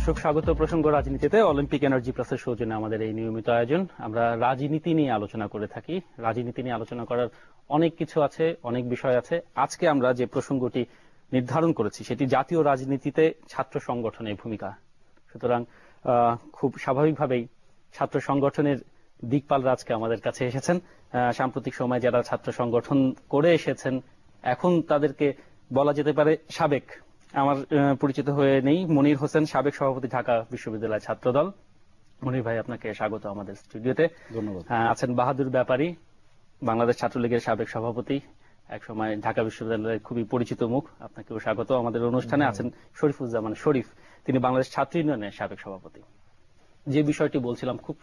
দর্শক স্বাগত প্রসঙ্গ রাজনীতিতে অলিম্পিক এনার্জি প্লাসের সৌজন্যে আমাদের এই নিয়মিত আয়োজন। আমরা রাজনীতি নিয়ে আলোচনা করে থাকি। রাজনীতি নিয়ে আলোচনা করার অনেক কিছু আছে, অনেক বিষয় আছে। আজকে আমরা যে প্রসঙ্গটি নির্ধারণ করেছি সেটি জাতীয় রাজনীতিতে ছাত্র সংগঠনের ভূমিকা। সুতরাং খুব স্বাভাবিকভাবেই ছাত্র সংগঠনের দিকপাল আজকে আমাদের কাছে এসেছেন। সাম্প্রতিক সময়ে যারা ছাত্র সংগঠন করে এসেছেন, এখন তাদেরকে বলা যেতে পারে সাবেক। আমার পরিচিত হয়ে নেই, মনির হোসেন, সাবেক সভাপতি, ঢাকা বিশ্ববিদ্যালয় ছাত্রদল। মনির ভাই, আপনাকে স্বাগত আমাদের স্টুডিওতে। ধন্যবাদ। আছেন বাহাদুর ব্যাপারী, বাংলাদেশ ছাত্রলীগের সাবেক সভাপতি, একসময় ঢাকা বিশ্ববিদ্যালয়ের খুবই পরিচিত মুখ, আপনাকেও স্বাগত আমাদের অনুষ্ঠানে। আছেন শরীফুজ্জামান শরীফ, তিনি বাংলাদেশ ছাত্র ইউনিয়নের সাবেক সভাপতি। যে বিষয়টি বলছিলাম, খুব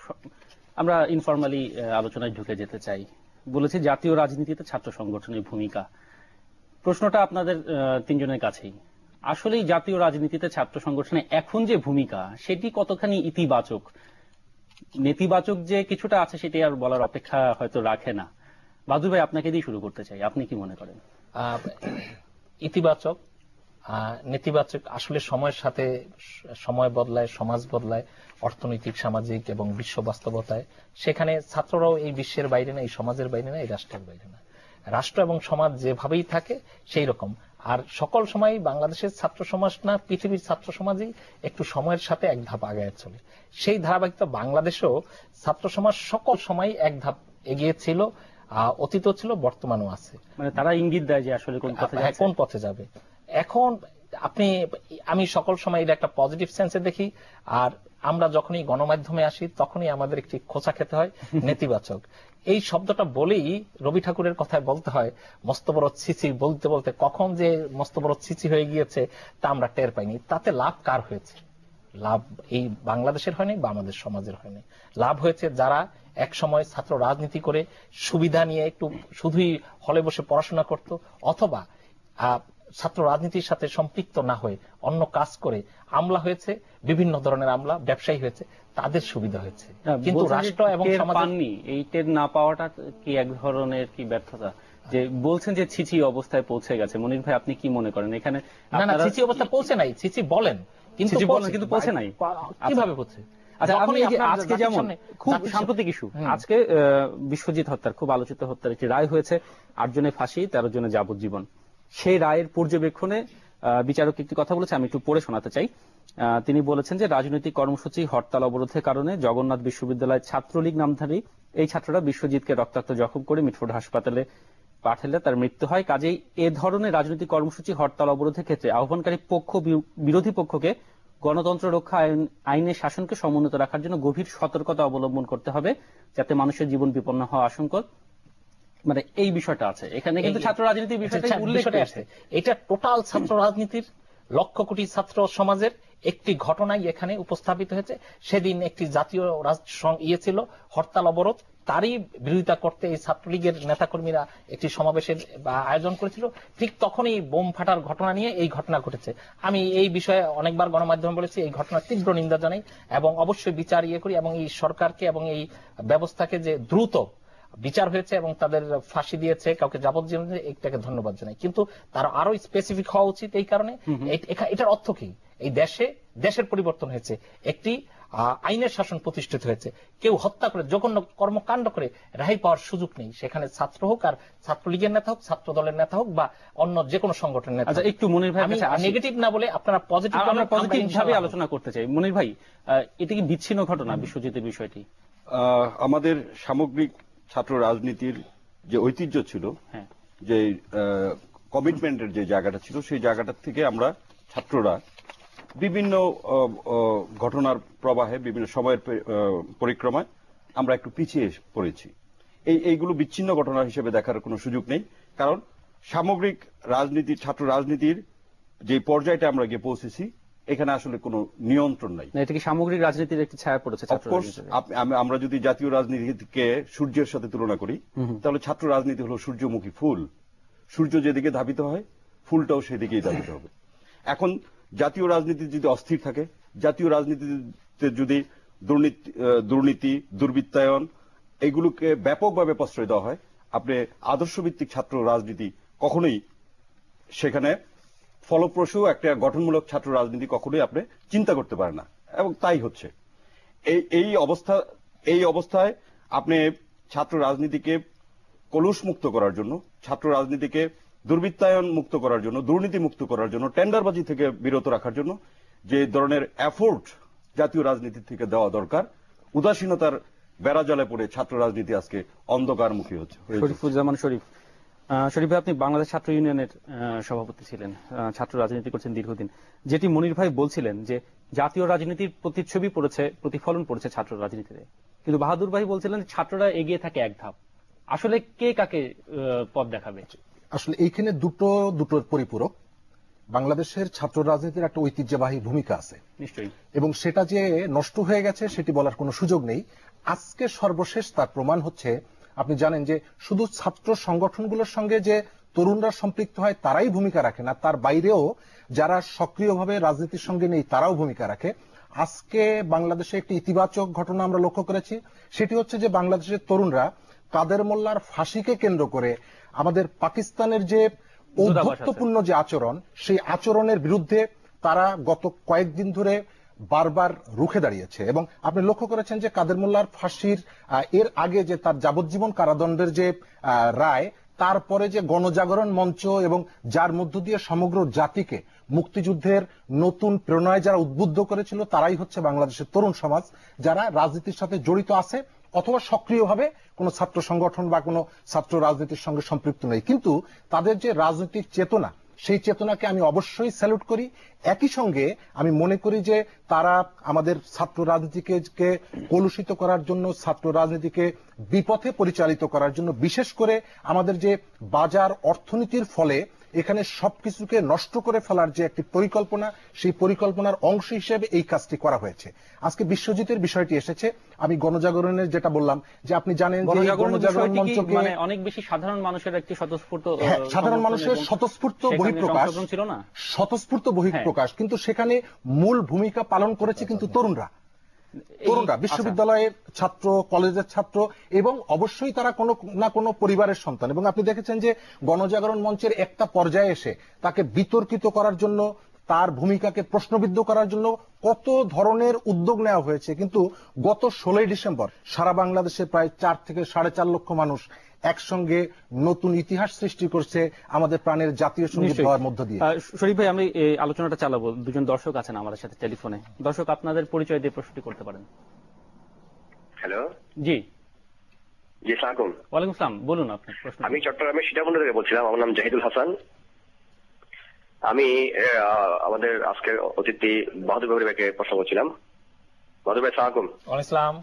আমরা ইনফরমালি আলোচনায় ঢুকে যেতে চাই। বলেছি জাতীয় রাজনীতিতে ছাত্র সংগঠনের ভূমিকা। প্রশ্নটা আপনাদের তিনজনের কাছেই। আসলেই জাতীয় রাজনীতিতে ছাত্র সংগঠনে এখন যে ভূমিকা, সেটি কতখানি ইতিবাচক? নেতিবাচক যে কিছুটা আছে সেটি আর বলার অপেক্ষা হয়তো রাখে না। বাদুর ভাই, আপনাকে দিয়ে শুরু করতে চাই, আপনি কি মনে করেন? ইতিবাচক, নেতিবাচক আসলে সময়ের সাথে সময় বদলায়, সমাজ বদলায়, অর্থনৈতিক, সামাজিক এবং বিশ্ব বাস্তবতায়। সেখানে ছাত্ররাও এই বিশ্বের বাইরে না, এই সমাজের বাইরে না, এই রাষ্ট্রের বাইরে না। রাষ্ট্র এবং সমাজ যেভাবেই থাকে সেই রকম। আর সকল সময় বাংলাদেশের ছাত্র সমাজ না, পৃথিবীর ছাত্র সমাজই একটু সময়ের সাথে এক ধাপ আগায় চলে। সেই ধারাবাহিকতা বাংলাদেশেও ছাত্র সমাজ সকল সময় এক ধাপ এগিয়ে ছিল, অতীত ছিল, বর্তমানও আছে। মানে তারা ইঙ্গিত দেয় যে আসলে কোন পথে যাবে। এখন আমি সকল সময় এটা একটা পজিটিভ সেন্সে দেখি। আর আমরা যখনই গণমাধ্যমে আসি তখনই আমাদের একটি খোঁচা খেতে হয় নেতিবাচক। এই শব্দটা বলেই রবি ঠাকুরের কথায় বলতে হয়, মস্ত বড় ছিচি বলতে বলতে কখন যে মস্ত বড় ছিচি হয়ে গিয়েছে তা আমরা টের পাইনি। তাতে লাভ কার হয়েছে? লাভ এই বাংলাদেশের হয়নি বা আমাদের সমাজের হয়নি। লাভ হয়েছে যারা এক সময় ছাত্র রাজনীতি করে সুবিধা নিয়ে একটু শুধুই হলে বসে পড়াশোনা করত, অথবা ছাত্র রাজনীতির সাথে সম্পৃক্ত না হয়ে অন্য কাজ করে আমলা হয়েছে, বিভিন্ন ধরনের আমলা, ব্যবসায়ী হয়েছে, তাদের সুবিধা হয়েছে। কিন্তু রাষ্ট্র এবং সমাজ এই টের না পাওয়াটা কি এক ধরনের কি ব্যর্থতা? যে বলছেন যে ছিচি অবস্থায় পৌঁছে গেছে, মনির ভাই আপনি কি মনে করেন এখানে? না, ছিচি অবস্থায় পৌঁছে নাই, ছিচি বলেন কিন্তু পৌঁছে নাই। কিভাবে পৌঁছে? আজকে যেমন খুব সাম্প্রতিক ইস্যু, আজকে বিশ্বজিৎ হত্যার খুব আলোচিত হত্যার একটি রায় হয়েছে, 8 জনের ফাঁসি, 13 জনের যাবজ্জীবন। সেই রায়ের পর্যবেক্ষণে বিচারক একটি কথা বলেছে, আমি একটু পড়ে শোনাতে চাই। তিনি বলেছেন যে রাজনৈতিক কর্মসূচি, হরতাল, অবরোধের কারণে জগন্নাথ বিশ্ববিদ্যালয় ছাত্রলীগ নামধারী এই ছাত্ররা বিশ্বজিৎকে রক্তাক্ত জখম করে মিটফোর্ড হাসপাতালে পাঠালে তার মৃত্যু হয়। কাজেই এ ধরনের রাজনৈতিক কর্মসূচি, হরতাল, অবরোধের ক্ষেত্রে আহ্বানকারী পক্ষ বিরোধী পক্ষকে গণতন্ত্র রক্ষা আইনের শাসনকে সমুন্নত রাখার জন্য গভীর সতর্কতা অবলম্বন করতে হবে, যাতে মানুষের জীবন বিপন্ন হওয়া আশঙ্কা, মানে এই বিষয়টা আছে এখানে। কিন্তু ছাত্র রাজনীতির বিষয়টা উল্লেখ আছে। এটা টোটাল ছাত্র রাজনীতির, লক্ষ কোটি ছাত্র সমাজের একটি ঘটনাই এখানে উপস্থাপিত হয়েছে। সেদিন একটি জাতীয় ছিল, হরতাল অবরোধ, তারই বিরোধিতা করতে এই ছাত্রলীগের নেতাকর্মীরা একটি সমাবেশের আয়োজন করেছিল। ঠিক তখনই বোম ফাটার ঘটনা নিয়ে এই ঘটনা ঘটেছে। আমি এই বিষয়ে অনেকবার গণমাধ্যমে বলেছি, এই ঘটনার তীব্র নিন্দা জানাই এবং অবশ্যই বিচার করি, এবং এই সরকারকে এবং এই ব্যবস্থাকে যে দ্রুত বিচার হয়েছে এবং তাদের ফাঁসি দিয়েছে, কাউকে যাবজ্জীবন দিয়েছে, এটাকে ধন্যবাদ জানাই। কিন্তু তারা আরো স্পেসিফিক হওয়া উচিত। এই কারণে এটার অর্থ কি? এই দেশের পরিবর্তন হয়েছে, একটি আইনের শাসন প্রতিষ্ঠিত হয়েছে। কেউ হত্যা করে, জঘন্য কর্মকাণ্ড করে রেহাই পাওয়ার সুযোগ নেই। সেখানে ছাত্র হোক, আর ছাত্রলীগের নেতা হোক, ছাত্র দলের নেতা হোক, বা অন্য যে কোনো সংগঠনের নেতা। একটু মনির ভাই, আমি নেগেটিভ না বলে আপনারা পজিটিভ ভাবে আলোচনা করতে চাই। মনির ভাই, এটা কি বিচ্ছিন্ন ঘটনা বিশ্বজিতের বিষয়টি? আমাদের সামগ্রিক ছাত্র রাজনীতির যে ঐতিহ্য ছিল, যে কমিটমেন্টের যে জায়গাটা ছিল, সেই জায়গাটার থেকে আমরা ছাত্ররা বিভিন্ন ঘটনার প্রবাহে, বিভিন্ন সময়ের পরিক্রমায় আমরা একটু পিছিয়ে পড়েছি। এইগুলো বিচ্ছিন্ন ঘটনা হিসেবে দেখার কোনো সুযোগ নেই, কারণ সামগ্রিক রাজনীতির, ছাত্র রাজনীতির যে পর্যায়টা আমরা গিয়ে পৌঁছেছি, এখানে আসলে কোনো নিয়ন্ত্রণ নাই। এটা কি সামগ্রিক রাজনীতির একটি ছায়া পড়েছে? আমরা যদি জাতীয় রাজনীতিকে সূর্যের সাথে তুলনা করি, তাহলে ছাত্র রাজনীতি হলো সূর্যমুখী ফুল। সূর্য যেদিকে ধাবিত হয়, ফুলটাও সেদিকেই ধাবিত হবে। এখন জাতীয় রাজনীতি যদি অস্থির থাকে, জাতীয় রাজনীতিতে যদি দুর্নীতি, দুর্বৃত্তায়ন, এগুলোকে ব্যাপকভাবে প্রশ্রয় দেওয়া হয়, আপনি আদর্শভিত্তিক ছাত্র রাজনীতি কখনোই সেখানে ফলপ্রসূ একটা গঠনমূলক ছাত্র রাজনীতি কখনোই আপনি চিন্তা করতে পারেন না, এবং তাই হচ্ছে। এই অবস্থায় আপনি ছাত্র রাজনীতিকে কলুষ মুক্ত করার জন্য, ছাত্র রাজনীতিকে দুর্বৃত্তায়ন মুক্ত করার জন্য, দুর্নীতি মুক্ত করার জন্য, টেন্ডারবাজি থেকে বিরত রাখার জন্য যে ধরনের এফোর্ট জাতীয় রাজনীতি থেকে দেওয়া দরকার, উদাসীনতার বেড়াজালে পড়ে ছাত্র রাজনীতি আজকে অন্ধকারমুখী হচ্ছে। শরীফুজ্জামান শরীফ, শরীফ ভাই, আপনি বাংলাদেশ ছাত্র ইউনিয়নের সভাপতি ছিলেন, ছাত্র রাজনীতি করছেন দীর্ঘদিন। যেটি মনির ভাই বলছিলেন যে জাতীয় রাজনীতির প্রতিচ্ছবি পড়েছে, প্রতিফলন পড়েছে ছাত্র রাজনীতিতে, কিন্তু বাহাদুর ভাই বলছিলেন ছাত্ররা এগিয়ে থাকে এক ধাপ। আসলে কে কাকে পথ দেখাবে? আসলে এইখানে দুটোর পরিপূরক। বাংলাদেশের ছাত্র রাজনীতির একটা ঐতিহ্যবাহী ভূমিকা আছে নিশ্চয়ই, এবং সেটা যে নষ্ট হয়ে গেছে সেটি বলার কোনো সুযোগ নেই। আজকে সর্বশেষ তার প্রমাণ হচ্ছে, আপনি জানেন যে শুধু ছাত্র সংগঠনগুলোর সঙ্গে যে তরুণরা সম্পৃক্ত হয় তারাই ভূমিকা রাখে না, তার বাইরেও যারা সক্রিয়ভাবে রাজনীতির সঙ্গে নেই তারাও ভূমিকা রাখে। আজকে বাংলাদেশে একটি ইতিবাচক ঘটনা আমরা লক্ষ্য করেছি, সেটি হচ্ছে যে বাংলাদেশের তরুণরা কাদের মোল্লার ফাঁসিকে কেন্দ্র করে আমাদের পাকিস্তানের যে ঔদ্ধত্যপূর্ণ যে আচরণ, সেই আচরণের বিরুদ্ধে তারা গত কয়েকদিন ধরে বারবার রুখে দাঁড়িয়েছে। এবং আপনি লক্ষ্য করেছেন যে কাদের মোল্লার ফাঁসির এর আগে যে তার যাবজ্জীবন কারাদণ্ডের যে রায়, তারপরে যে গণজাগরণ মঞ্চ এবং যার মধ্য দিয়ে সমগ্র জাতিকে মুক্তিযুদ্ধের নতুন প্রেরণায় যারা উদ্বুদ্ধ করেছিল, তারাই হচ্ছে বাংলাদেশের তরুণ সমাজ, যারা রাজনীতির সাথে জড়িত আছে অথবা সক্রিয়ভাবে কোনো ছাত্র সংগঠন বা কোনো ছাত্র রাজনীতির সঙ্গে সম্পৃক্ত নেই। কিন্তু তাদের যে রাজনৈতিক চেতনা, সেই চেতনাকে আমি অবশ্যই স্যালুট করি। একই সঙ্গে আমি মনে করি যে তারা আমাদের ছাত্র রাজনীতিকে কলুষিত করার জন্য, ছাত্র রাজনীতিকে বিপথে পরিচালিত করার জন্য, বিশেষ করে আমাদের যে বাজার অর্থনীতির ফলে এখানে সবকিছুকে নষ্ট করে ফেলার যে একটি পরিকল্পনা, সেই পরিকল্পনার অংশ হিসেবে এই কাজটি করা হয়েছে। আজকে বিশ্বজিতের বিষয়টি এসেছে, আমি গণজাগরণের যেটা বললাম যে আপনি জানেন যে গণজাগরণ মঞ্চকে অনেক বেশি সাধারণ মানুষের একটি স্বতঃস্ফূর্ত, সাধারণ মানুষের স্বতঃস্ফূর্ত বহিঃপ্রকাশ ছিল না, স্বতঃস্ফূর্ত বহিঃপ্রকাশ, কিন্তু সেখানে মূল ভূমিকা পালন করেছে কিন্তু তরুণরা, বিশ্ববিদ্যালয়ের ছাত্র, কলেজের ছাত্র, এবং অবশ্যই তারা কোনো না কোনো পরিবারের সন্তান। এবং আপনি দেখেছেন যে গণজাগরণ মঞ্চের একটা পর্যায়ে এসে তাকে বিতর্কিত করার জন্য, তার ভূমিকাকে প্রশ্নবিদ্ধ করার জন্য কত ধরনের উদ্যোগ নেওয়া হয়েছে। কিন্তু গত 16ই ডিসেম্বর সারা বাংলাদেশে প্রায় 4 থেকে 4.5 লক্ষ মানুষ একসঙ্গে নতুন ইতিহাস সৃষ্টি করছে আমাদের প্রাণের জাতীয় সঙ্গীত গাওয়ার মধ্য দিয়ে। শরীফ ভাই, আমি এই আলোচনাটা চালাবো, দুজন দর্শক আছেন আমাদের সাথে টেলিফোনে। দর্শক, আপনাদের পরিচয় দিয়ে প্রশ্নটি করতে পারেন। হ্যালো, জি জি, আসসালামু আলাইকুম। ওয়ালাইকুম আসসালাম, বলুন আপনার প্রশ্ন। আমি চট্টগ্রামের সীতাকুণ্ড থেকে বলছিলাম, আমার নাম জাহিদুল হাসান। আমি আমাদের আজকের অতিথি বাহাদুর ভাইকে প্রশ্ন করছিলাম। বাহাদুর ভাই, আসসালামু আলাইকুম। ওয়ালাইকুম আসসালাম।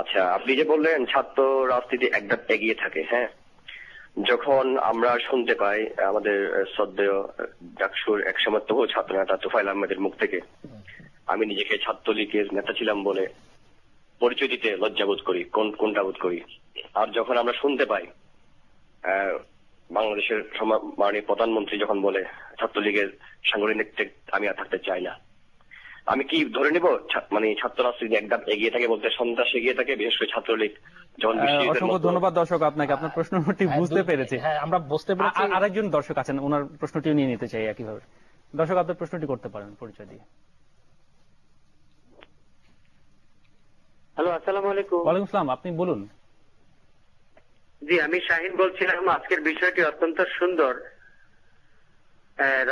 আচ্ছা, আপনি যে বললেন ছাত্র রাজনীতি এক ধাপ এগিয়ে থাকে, হ্যাঁ, যখন আমরা শুনতে পাই আমাদের শ্রদ্ধেয় ডাকসুর একসময় তবু ছাত্র নেতা তোফায়েল আহমেদের মুখ থেকে, আমি নিজেকে ছাত্রলীগের নেতা ছিলাম বলে পরিচয় দিতে লজ্জাবোধ করি, কোনটা বোধ করি। আর যখন আমরা শুনতে পাই বাংলাদেশের মাননীয় প্রধানমন্ত্রী যখন বলে ছাত্রলীগের সাংগঠনিক আমি আর থাকতে চাই না, আমি কি ধরে নিব মানে ছাত্র রাজনীতি একদম এগিয়ে থাকে বলতে সন্ত্রাস এগিয়ে থাকে, বিশেষ করে ছাত্রলীগ যখন? অসংখ্য ধন্যবাদ দর্শক আপনাকে, আপনার প্রশ্নটি বুঝতে পেরেছি। হ্যাঁ, আমরা বুঝতে পেরেছি। আরেকজন দর্শক আছেন, ওনার প্রশ্নটিও নিয়ে নিতে চাই একইভাবে। দর্শক, আপনার প্রশ্নটি করতে পারেন পরিচয় দিয়ে। হ্যালো, আসসালামু আলাইকুম। ওয়ালাইকুম আসসালাম, আপনি বলুন। জি, আমি শাহিন বলছিলাম। আজকের বিষয়টি অত্যন্ত সুন্দর,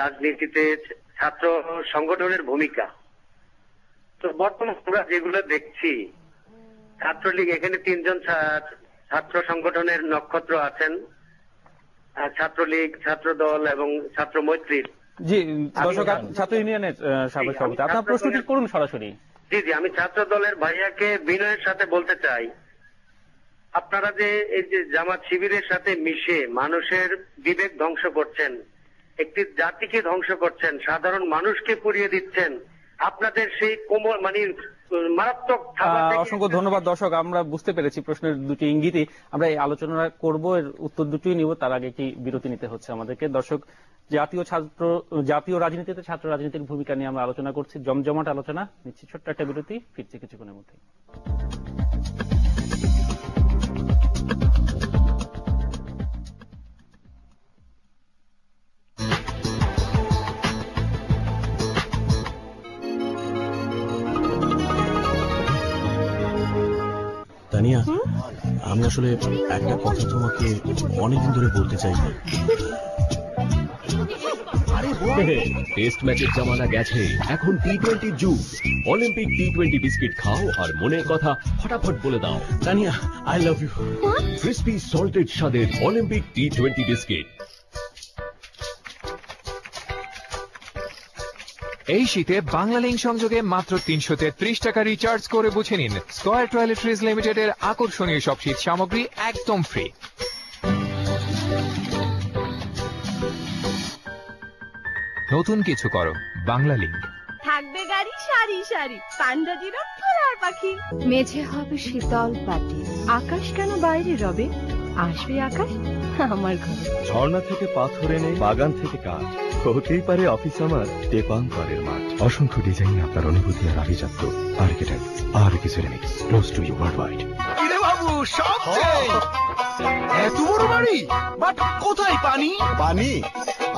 রাজনীতিতে ছাত্র সংগঠনের ভূমিকা। তো বর্তমানে আমরা যেগুলো দেখছি, ছাত্রলীগ, এখানে 3 জন ছাত্র সংগঠনের নক্ষত্র আছেন, ছাত্রলীগ, ছাত্রদল এবং ছাত্র মৈত্রীর। জি দর্শক, ছাত্র ইউনিয়নের সাবেক সভাপতি, আপনার প্রশ্নটি করুন সরাসরি। জি জি, আমি ছাত্র দলের ভাইয়াকে বিনয়ের সাথে বলতে চাই, আপনারা যে এই যে জামাত শিবিরের সাথে মিশে মানুষের বিবেক ধ্বংস করছেন, একটি জাতিকে ধ্বংস করছেন, সাধারণ মানুষকে পুড়িয়ে দিচ্ছেন, আপনাদের সেই কোমল মানে মারাত্মক। অসংখ্য ধন্যবাদ দর্শক, আমরা বুঝতে পেরেছি প্রশ্নের দুটি ইঙ্গিতই। আমরা এই আলোচনা করব, এর উত্তর দুটোই নিব, তার আগে একটি বিরতি নিতে হচ্ছে আমাদেরকে। দর্শক, জাতীয় রাজনীতিতে ছাত্র রাজনীতির ভূমিকা নিয়ে আমরা আলোচনা করছি, জমজমাট আলোচনা। নিচ্ছি ছোট্ট একটা বিরতি, ফিরছি কিছুক্ষণের মধ্যে। আমি আসলে একটা কথা তোমাকে অনেকদিন ধরে বলতে চাই ভাই। টেস্ট ম্যাচের জামানা গেছে, এখন টি-20 যুগ। অলিম্পিক টি-20 বিস্কিট খাও আর মনের কথা ফটাফট বলে দাও। Tania, I love you. Crispy salted স্বাদের অলিম্পিক টি-20 বিস্কিট। এই শীতে বাংলালিংক সংযোগে মাত্র ৩৩৩ টাকা রিচার্জ করে বুঝে নিন স্কয়ার টয়লেট্রিজ লিমিটেডের আকর্ষণীয় সব শীত সামগ্রী একদম ফ্রি। নতুন কিছু করো বাংলালিংক। থাকবে গাড়ি সারি সারি, পান্ডাজিরা ফোড়ার পাখি, মেঝে হবে শীতল পাটি, আকাশ কেন বাইরে রবে, আসবে আকাশ আমার ঘরে। ঝর্ণা থেকে পাথর এনে, বাগান থেকে কাঠ, হতেই পারে অফিস আমার তেপান্তরের মাঠ। অসংখ্য ডিজাইন আপনার অনুভূতি আর আভিজাত্য। আর্কিটেক্ট আর কিছু remix, close to you world wide. কিরে বাবু, সব এত বড় বাড়ি, বাট কোথায় পানি? পানি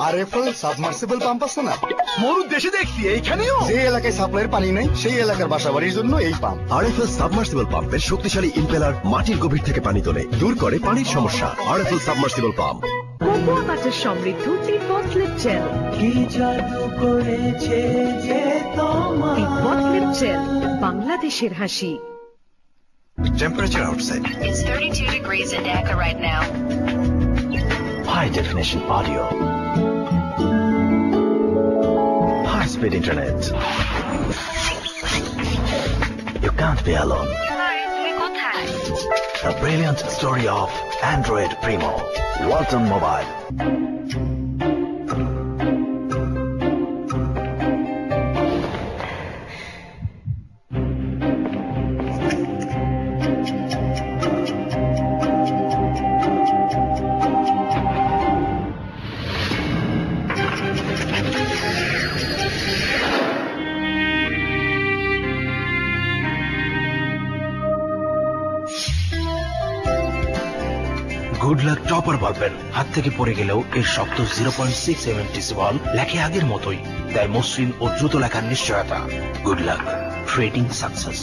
আরএফএল সাবমার্সিবল পাম্প আছে না, মরুর দেশে দেখছি এইখানেও। যে এলাকায় সাপ্লাইয়ের পানি নেই সেই এলাকার বাসাবাড়ির জন্য এই পাম্প। আরএফএল সাবমার্সিবল পাম্পের শক্তিশালী ইম্পেলার মাটির গভীর থেকে পানি তোলে, দূর করে পানির সমস্যা। RFL submersible pump. Cocoa butter সমৃদ্ধ টিপট লিপ জেল। কি জাদু করেছে যে তোমার টিপট লিপ জেল, বাংলাদেশের হাসি। Temperature outside. It's 32 degrees in Dhaka right now. High definition audio. High speed internet. You can't be alone. The brilliant story of Android Primo, Walton Mobile. Good luck topper বাল্বের হাত থেকে পড়ে গেলেও এর শক্ত 0.6 mm বল লেখে আগের মতোই, তাই মসৃণ ও দ্রুত লেখার নিশ্চয়তা। Good luck, trading success.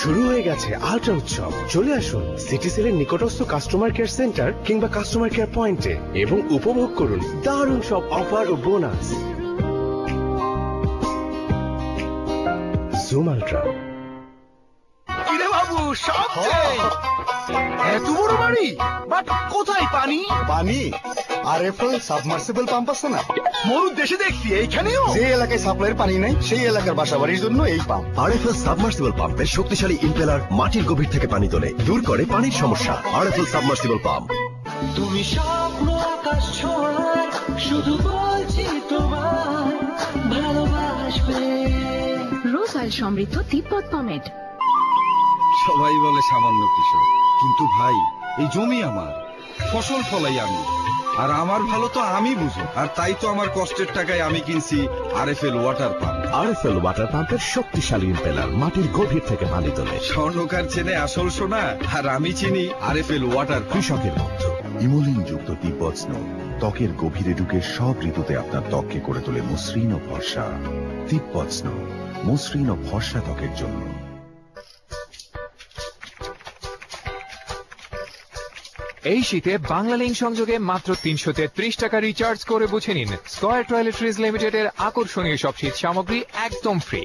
শুরু হয়ে গেছে আল্ট্রা উৎসব। চলে আসুন সিটিসেলের নিকটস্থ কাস্টমার কেয়ার সেন্টার কিংবা কাস্টমার কেয়ার পয়েন্টে এবং উপভোগ করুন দারুণ সব অফার ও বোনাস। Zoom ultra. কিরে বাবু, সব এত বড় বাড়ি, বাট কোথায় পানি? পানি আরএফএল সাবমার্সিবল পাম্প আছে না, মরুর দেশে দেখছি এইখানেও। যে এলাকায় সাপ্লাইয়ের পানি নেই সেই এলাকার বাসাবাড়ির জন্য এই পাম্প। আরএফএল সাবমার্সিবল পাম্পের শক্তিশালী ইম্পেলার মাটির গভীর থেকে পানি তোলে, দূর করে পানির সমস্যা। RFL submersible pump. তুমি স্বপ্ন আকাশ ছোঁয়ার, শুধু বলছি তোমার ভালোবাসবে। রোজ অয়েল সমৃদ্ধ তিব্বত পমেড। সবাই বলে সামান্য কৃষক, কিন্তু ভাই এই জমি আমার, ফসল ফলাই আমি, আর আমার ভালো তো আমি বুঝি, আর তাই তো আমার কষ্টের টাকায় আমি কিনছি RFL water pump. RFL water পাম্পের শক্তিশালী ইম্পেলার মাটির গভীর থেকে পানি তোলে। স্বর্ণকার চেনে আসল সোনা, আর আমি চিনি আরএফএল ওয়াটার। কৃষকের মন্ত্র। ইমোলিন যুক্ত তিব্বত স্নো ত্বকের গভীরে ঢুকে সব ঋতুতে আপনার ত্বককে করে তোলে মসৃণ ও ফর্সা। তিব্বত স্নো, মসৃণ ও ফর্সা ত্বকের জন্য। এই শীতে বাংলালিংক সংযোগে মাত্র ৩৩৩ টাকা রিচার্জ করে বুঝে নিন স্কয়ার টয়লেট্রিজ লিমিটেডের আকর্ষণীয় সব শীত সামগ্রী একদম ফ্রি।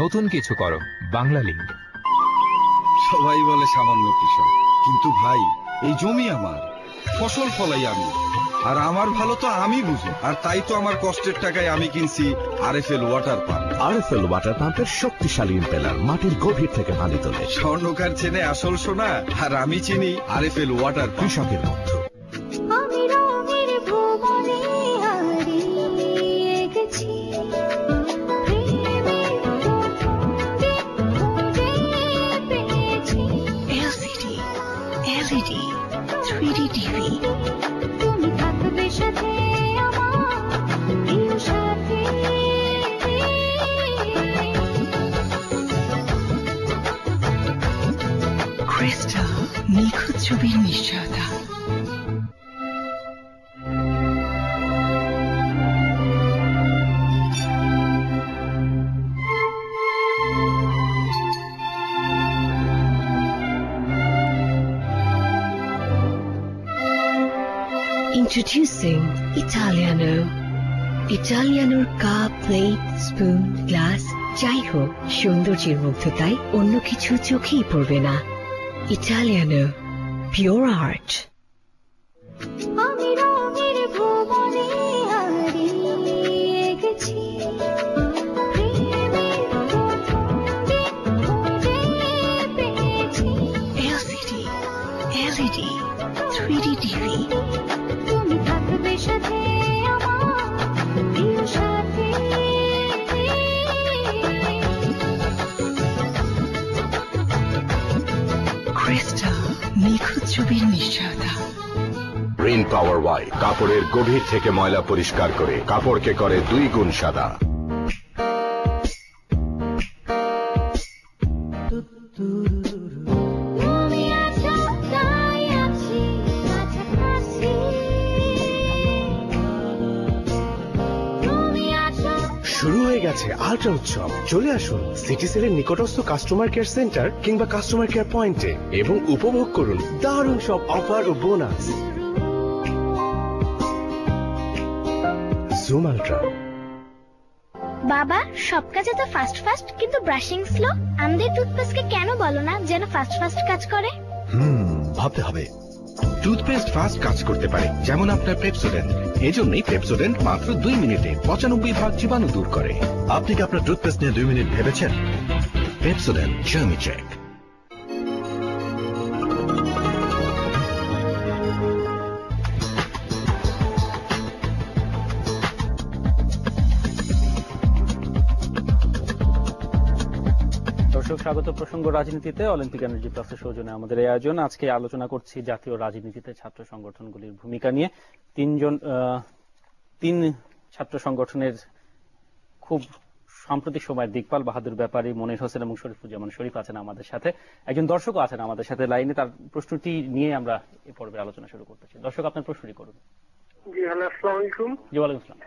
নতুন কিছু করো বাংলালিংক। সবাই বলে সামান্য কৃষক, কিন্তু ভাই এই জমি আমার, ফসল ফলাই আমি, আর আমার ভালো তো আমি বুঝি, আর তাই তো আমার কষ্টের টাকায় আমি কিনছি RFL water pump. RFL water পাম্পের শক্তিশালী ইম্পেলার মাটির গভীর থেকে পানি তোলে। স্বর্ণকার চেনে আসল সোনা, আর আমি চিনি আরএফএল ওয়াটার। কৃষকের মন্ত্র। আমি রঙের ভুবনে হারিয়ে গেছি, LCD, LED, 3D TV. তুমি থাকবে সাথে আমার, প্রিয় সাথে। ছবির নিশ্চয়তা। Introducing Italiano. Italianoর কাপ, প্লেট, স্পুন, গ্লাস যাই হোক, সৌন্দর্যের মুগ্ধতায় অন্য কিছু চোখেই পড়বে না। Italiano, pure art. আমি রঙের ভুবনে হারিয়ে গেছি, প্রেমের প্রথম দিন খুঁজে পেয়েছি। LCD, LED, 3D TV. তুমি থাকবে সাথে আমার প্রিয় সাথী। Crystal, নিখুঁত ছবির নিশ্চয়তা। রিন পাওয়ার ওয়াই কাপড়ের গভীর থেকে ময়লা পরিষ্কার করে কাপড়কে করে 2 গুণ সাদা। তুমি আছো তাই আছি কাছাকাছি, তুমি আছো। শুরু হয়ে গেছে আল্ট্রা উৎসব। চলে আসুন সিটি সেলের নিকটস্থ কাস্টমার কেয়ার সেন্টার কিংবা কাস্টমার কেয়ার পয়েন্টে এবং উপভোগ করুন দারুণ সব অফার ও বোনাস। Zoom ultra. বাবা, সব কাজে তো ফাস্ট ফাস্ট, কিন্তু ব্রাশিং স্লো। আমাদের টুথপেস্টকে কেন বলো না যেন ফাস্ট ফাস্ট কাজ করে? ভাবতে হবে। টুথপেস্ট ফাস্ট কাজ করতে পারে, যেমন আপনার পেপসোডেন্ট। এজন্যই পেপসোডেন্ট মাত্র 2 মিনিটে 95% জীবাণু দূর করে। আপনি কি আপনার টুথপেস্ট নিয়ে 2 মিনিট ভেবেছেন? Pepsodent germi check. দর্শক, স্বাগত প্রসঙ্গ রাজনীতিতে। অলিম্পিক এনার্জি প্লাসের সৌজন্যে আমাদের এই আয়োজন। আজকে আলোচনা করছি জাতীয় রাজনীতিতে ছাত্র সংগঠনগুলির ভূমিকা নিয়ে। তিন ছাত্র সংগঠনের খুব সাম্প্রতিক সময়ের দিকপাল বাহাদুর ব্যাপারী, মনির হোসেন এবং শরীফুজ্জামান শরীফ আছেন আমাদের সাথে। একজন দর্শকও আছেন আমাদের সাথে লাইনে। তার প্রশ্নটি নিয়ে আমরা এই পর্বে আলোচনা শুরু করতেছি। দর্শক, আপনার প্রশ্নটি করুন। জি, হ্যালো, আসসালামু আলাইকুম। জি, ওয়ালাইকুম আসসালাম।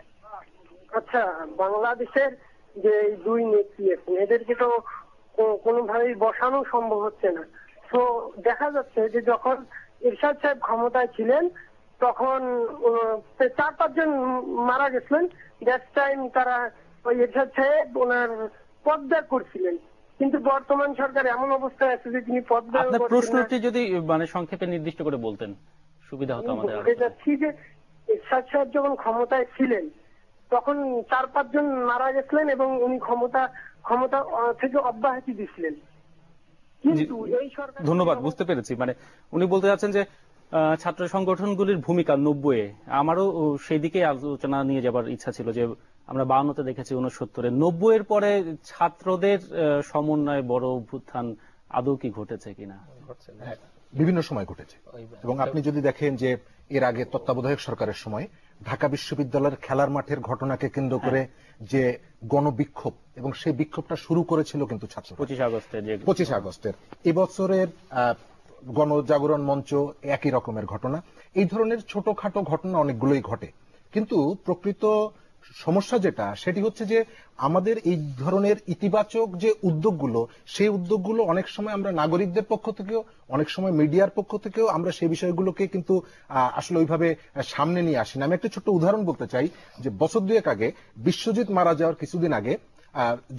আচ্ছা, বাংলাদেশের যে এই 2 নেত্রী আছেন, এদেরকে তো কোনোভাবেই বসানো সম্ভব হচ্ছে না। তো দেখা যাচ্ছে যে যখন এরশাদ সাহেব ক্ষমতায় ছিলেন তখন 4-5 জন মারা গেছিলেন। দ্যাট টাইম তারা ওই এরশাদ সাহেব ওনার পদত্যাগ করছিলেন, কিন্তু বর্তমান সরকার এমন অবস্থায় আছে যে তিনি পদত্যাগ। আপনার প্রশ্নটি যদি মানে সংক্ষেপে নির্দিষ্ট করে বলতেন সুবিধা হতো আমাদের। বলতে যাচ্ছি যে এরশাদ সাহেব যখন ক্ষমতায় ছিলেন তখন 4-5 জন মারা গেছিলেন এবং উনি ক্ষমতা থেকে অব্যাহতি দিছিলেন, কিন্তু এই সরকার। ধন্যবাদ, বুঝতে পেরেছি। মানে উনি বলতে যাচ্ছেন যে ছাত্র সংগঠনগুলির ভূমিকা 90-এ। আমারও সেই দিকে আলোচনা নিয়ে যাবার ইচ্ছা ছিল যে আমরা 52-তে দেখেছি, 69-এ, 90-এর পরে ছাত্রদের সমন্বয়ে বড় অভ্যুত্থান আদৌ কি ঘটেছে কিনা? বিভিন্ন সময় ঘটেছে। এবং আপনি যদি দেখেন যে এর আগে তত্ত্বাবধায়ক সরকারের সময় ঢাকা বিশ্ববিদ্যালয়ের খেলার মাঠের ঘটনাকে কেন্দ্র করে যে গণবিক্ষোভ, এবং সেই বিক্ষোভটা শুরু করেছিল কিন্তু ছাত্র 25 আগস্টের। এবছরের গণজাগরণ মঞ্চ একই রকমের ঘটনা। এই ধরনের ছোটখাটো ঘটনা অনেকগুলোই ঘটে, কিন্তু প্রকৃত সমস্যা যেটা সেটি হচ্ছে যে আমাদের এই ধরনের ইতিবাচক যে উদ্যোগগুলো, সেই উদ্যোগগুলো অনেক সময় আমরা নাগরিকদের পক্ষ থেকেও, অনেক সময় মিডিয়ার পক্ষ থেকেও আমরা সেই বিষয়গুলোকে কিন্তু আসলে ওইভাবে সামনে নিয়ে আসি না। আমি একটা ছোট্ট উদাহরণ বলতে চাই যে বছর 2 আগে, বিশ্বজিৎ মারা যাওয়ার কিছুদিন আগে,